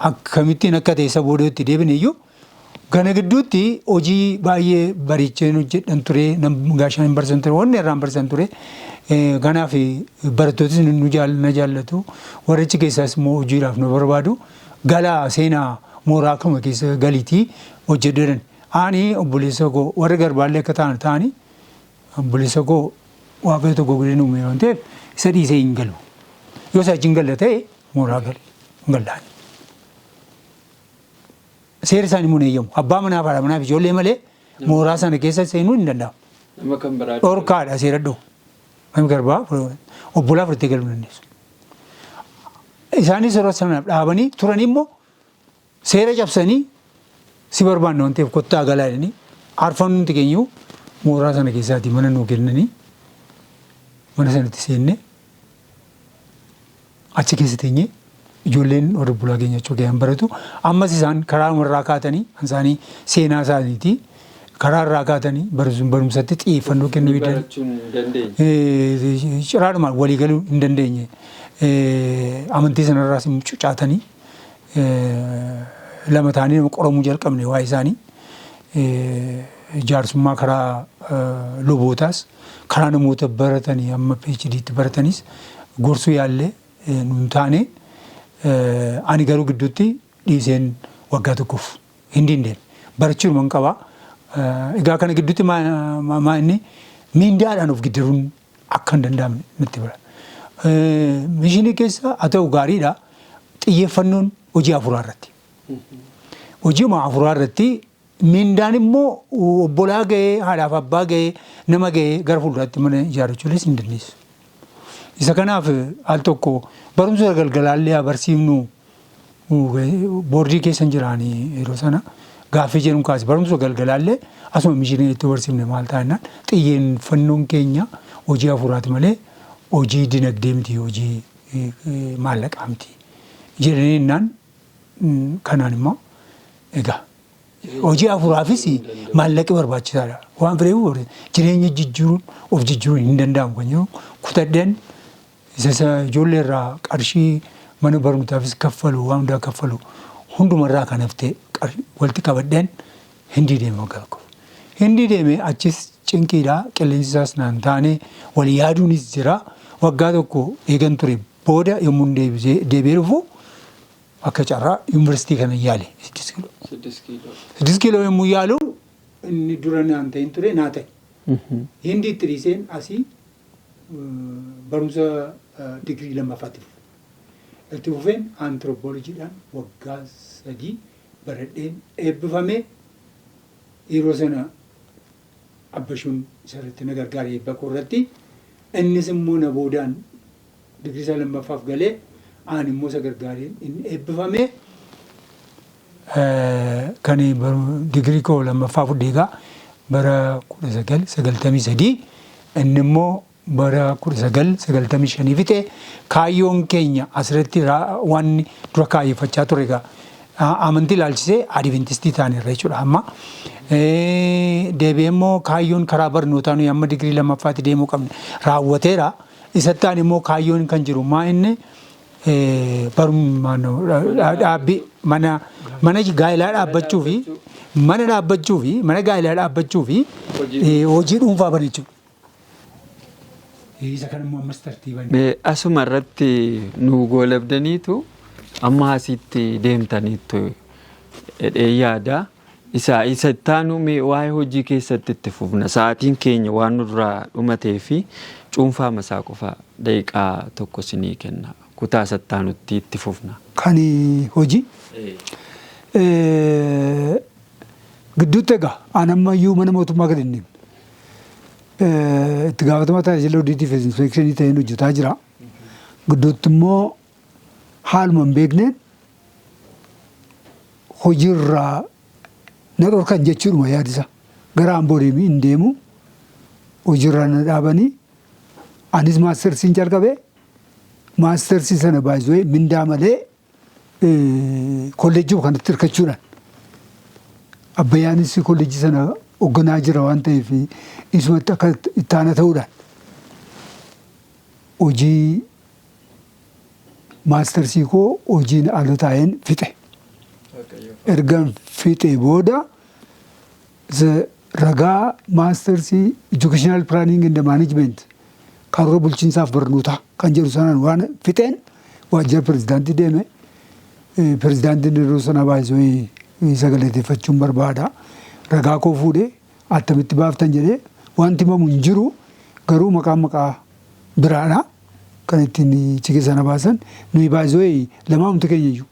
Akkamittiin akka ta'e isa booda itti deebine iyyuu kana gidduutti hojii baay'ee bareecheen hojjedhan ture gaashaan hin barsiisan ture wanni irraan barsiisan ture. Kanaaf barattootis na jaallatu warrichi keessaas immoo hojiidhaaf nu barbaadu galaa seenaa mooraa akkuma keessa galiitii hojjedhan. Ani obboleessa koo warri garbaallee akka ta'anii obboleessa koo waaqayyo tokko godhee nu uume waan ta'eef isa dhiisee hin galu. Yoo isa achi hin galle ta'e mooraa gale hin gallaan. Seera isaanii immoo eeyyamu. Abbaa manaa fi haadha manaaf ijoollee malee mooraa sana keessa seenuu hin danda'amu. Nama kan biraa. Dhorkaadha seera dhoo. Kan garbaa obbolaa fudhatee galuu dandeessu. Isaanis yeroo sanaaf dhaabanii turanii immoo seera cabsanii si barbaanna waan ta'eef kottaa galaa jedhanii aarfaan nuti keenyu mooraa sana keessaati mana nuu kennanii mana sanatti seenne achi keessa teenyee ijoolleen warra bulaa keenya jechuudha baratu ammas isaan karaa irraa kaatanii isaanii seenaa isaaniiti karaa irraa kaatanii barumsatti xiyyeeffannoo kennuu dandeenye ciraadhuma walii galuu hin dandeenye amantii sanarraas mucucaatanii lama ta'anii nama qoramuu jalqabne waa'ee isaanii jaarsummaa karaa lubootaas karaa namoota baratanii amma PhD'tti baratanis gorsuu yaallee nuun taane ani garuu gidduutti dhiiseen waggaa tokkoof hin deemne barachuun man qabaa. Egaa kana gidduutti maa inni miindaadhaan of giddiruun akka hin danda'amne nutti bara. Mishinii keessa haa ta'u gaariidha xiyyeeffannoon hojii afuraa irratti. Hojii afuraa irratti miindaan immoo obbolaa ga'ee haadhaaf abbaa ga'ee nama ga'ee gara fuulduraatti mana ijaarrachuunis hin dandeessu. Isa kanaaf al tokko barumsa galgalaallee barsiifnu boordii keessa jiraanii yeroo sana gaaffii jedhamu kaase barumsa galgalaallee asuma mishinii itti barsiifne maal taa'inaan xiyyeeffannoon keenya hojii afuraati malee hojii dinagdee miti hojii maallaqaa miti jedhanii innaan kanaan immoo egaa hojii afuraafis maallaqi barbaachisaadha waan fireefu jireenya jijjiiruun of jijjiiruun hin danda'amu kan jiru kutadheen isa ijoollee irraa qarshii mana barumsaafis kaffalu waan hundaa kaffalu hundumarraa kan haftee walitti qabadheen hindii deeme galko. Hindii deeme achis cinqiidhaa qilleensi isaas naan taane walii yaaduunis jira waggaa tokko eegan ture booda yommuu deebi'ee dhufu akka carraa yuunivarsiitii kana yaale 6 kiiloo yommuu yaalu inni dura naan ta'in ture naa ta'e. Hindii itti dhiiseen asii barumsa digirii lammaffaatti fufu. Itti fufeen antiroopoolojiidhaan waggaa 3 baradheen eebbifame yeroo sana abbashuun isarratti na gargaara eebba koo irratti innis immoo na boodaan digirii isaa lammaffaaf galee aan immoo isa gargaareen inni eebbifame kan digirii koo lammaffaa fudheegaa bara 1993 inni immoo bara 1995 fixe kaayyoon keenya asirratti waan dura kaayyeffachaa ture egaa amantii ilaalchisee adventistii ta'an irra jechuudha amma deebi'ee immoo kaayyoon karaa barnootaa nuyi amma digirii lammaffaatti deemuu qabne raawwateera isatti aan immoo kaayyoon kan jiru maa inni dhaabbii mana gaa'elaa dhaabbachuu fi mana gaa'elaa dhaabbachuu fi hojii dhuunfaa bana jechuudha. Isa kan immoo ammas tartiibaan. Asuma irratti nu goolabdaniitu amma asitti deemtaniitu yaada. Isa ittaanu waa'ee hojii keessatti itti fufna. Sa'aatiin keenya waan nurraa dhumatee fi cuunfaa masaa qofaa daqiiqaa tokko sinii kenna. Kutaa sattaanutti itti fufna. Kan hojii? Gidduutti egaa aan ammayyuu mana mootummaa gadi hin itti gaafatamaa tajaajila audiitii fi inspekshinii ta'een hojjetaa jira. Gidduutti immoo haaluma hin beekneen hojiirraa na dhorkan jechuudha yaadisa. Gara amboo deemii hin deemu hojiirraa na dhaabanii anis maastersiin jalqabee maastersii sana baay'ee mindaa malee kolleejjii kanatti hirkachuudhaan abbayyaanis kolleejjii sana hoogganaa jira waan ta'eef isumatti akka itti aana ta'uudhaan hojii maastersii koo hojiin ala taa'een fixe. Ergan fixe booda ragaa maastersii educational planning and management karoora bulchiinsaaf barnootaa kan jedhu sanaan waan fixeen waajjira pirezidaantii deeme. Pirezidaantiin yeroo sana baay'ee sagaleeffachuu barbaada. Ragaa koo fuudhee attamitti baaftan jedhee wanti himamu hin jiru garuu maqaa biraadha kan ittiin chikee sana baasan nuyi baay'ee lamaamtu keenya iyyuu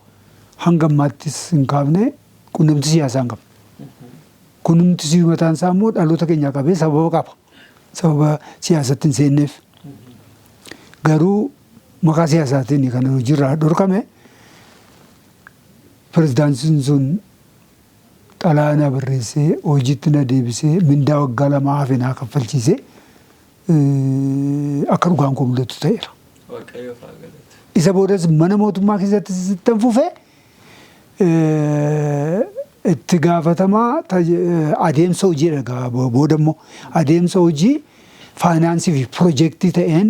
hanga ammaattis hin kaafne quunnamtii siyaasaa hin qabne. Quunnamtii mataan isaa immoo dhaloota keenyaa qabee sababa qaba. Sababa siyaasatti hin seenneef. Garuu maqaa siyaasaatiin kan hojiirraa dhorkame pirezidaantiin sun xalayaa barreessee hojiitti na deebisee mindaa waggaa 2 hafe naa kaffalchiisee akka dhugaan koo mul'atu ta'eera. Isa boodas mana mootummaa keessatti sittan fufee itti gaafatamaa adeemsa hojii dhagaa booda immoo adeemsa hojii faayinaansii fi piroojeektii ta'een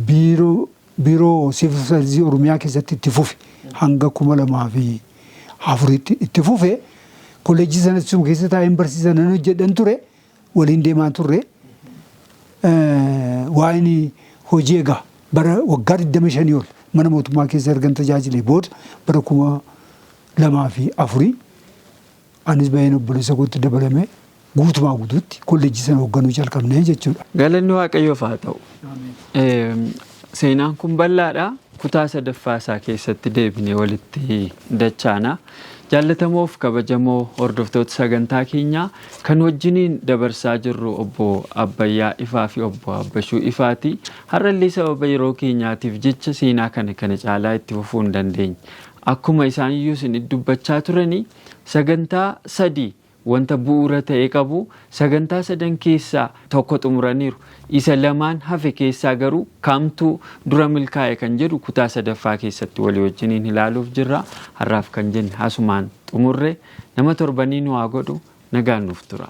biiroo siivil sarviisii Oromiyaa keessatti itti fufe hanga 2004 itti fufe kolleejjii sanatti keessa taa'een barsiisaa nan hojjedhan ture waliin deemaa turre waa'een hojii egaa bara waggaa 25 ol mana mootummaa keessa ergan tajaajilee booda bara 2004 anis baheen obboleessa kootti dabalame guutumaa guutuutti kolleejjii sana hoogganuu jalqabnee jechuudha. Galanni Waaqayyoof haa ta'u. Seenaan kun bal'aadha. Kutaa 3ffaa isaa keessatti deebinee walitti dachaana. Jaallatamoof kabajamoo hordoftoota sagantaa keenyaa kan wajjiniin dabarsaa jirru obbo Abbayyaa Ifaa fi obbo Abbashuu Ifaati. Har'allee sababa yeroo keenyaatiif jecha seenaa kana caalaa itti fufuu hin dandeenye. Akkuma isaan iyyuu isin dubbachaa turanii sagantaa 3 wanta bu'uura ta'e qabu. Sagantaa 3 keessaa tokko xumuraniiru. Isa lamaan hafe keessaa garuu kamtu dura milkaa'e kan jedhu kutaa 3ffaa keessatti walii wajjiniin ilaaluuf jirra. Har'aaf kan jenne asumaan xumurre nama torbanii nu haa godhu nagaan nuuf tura.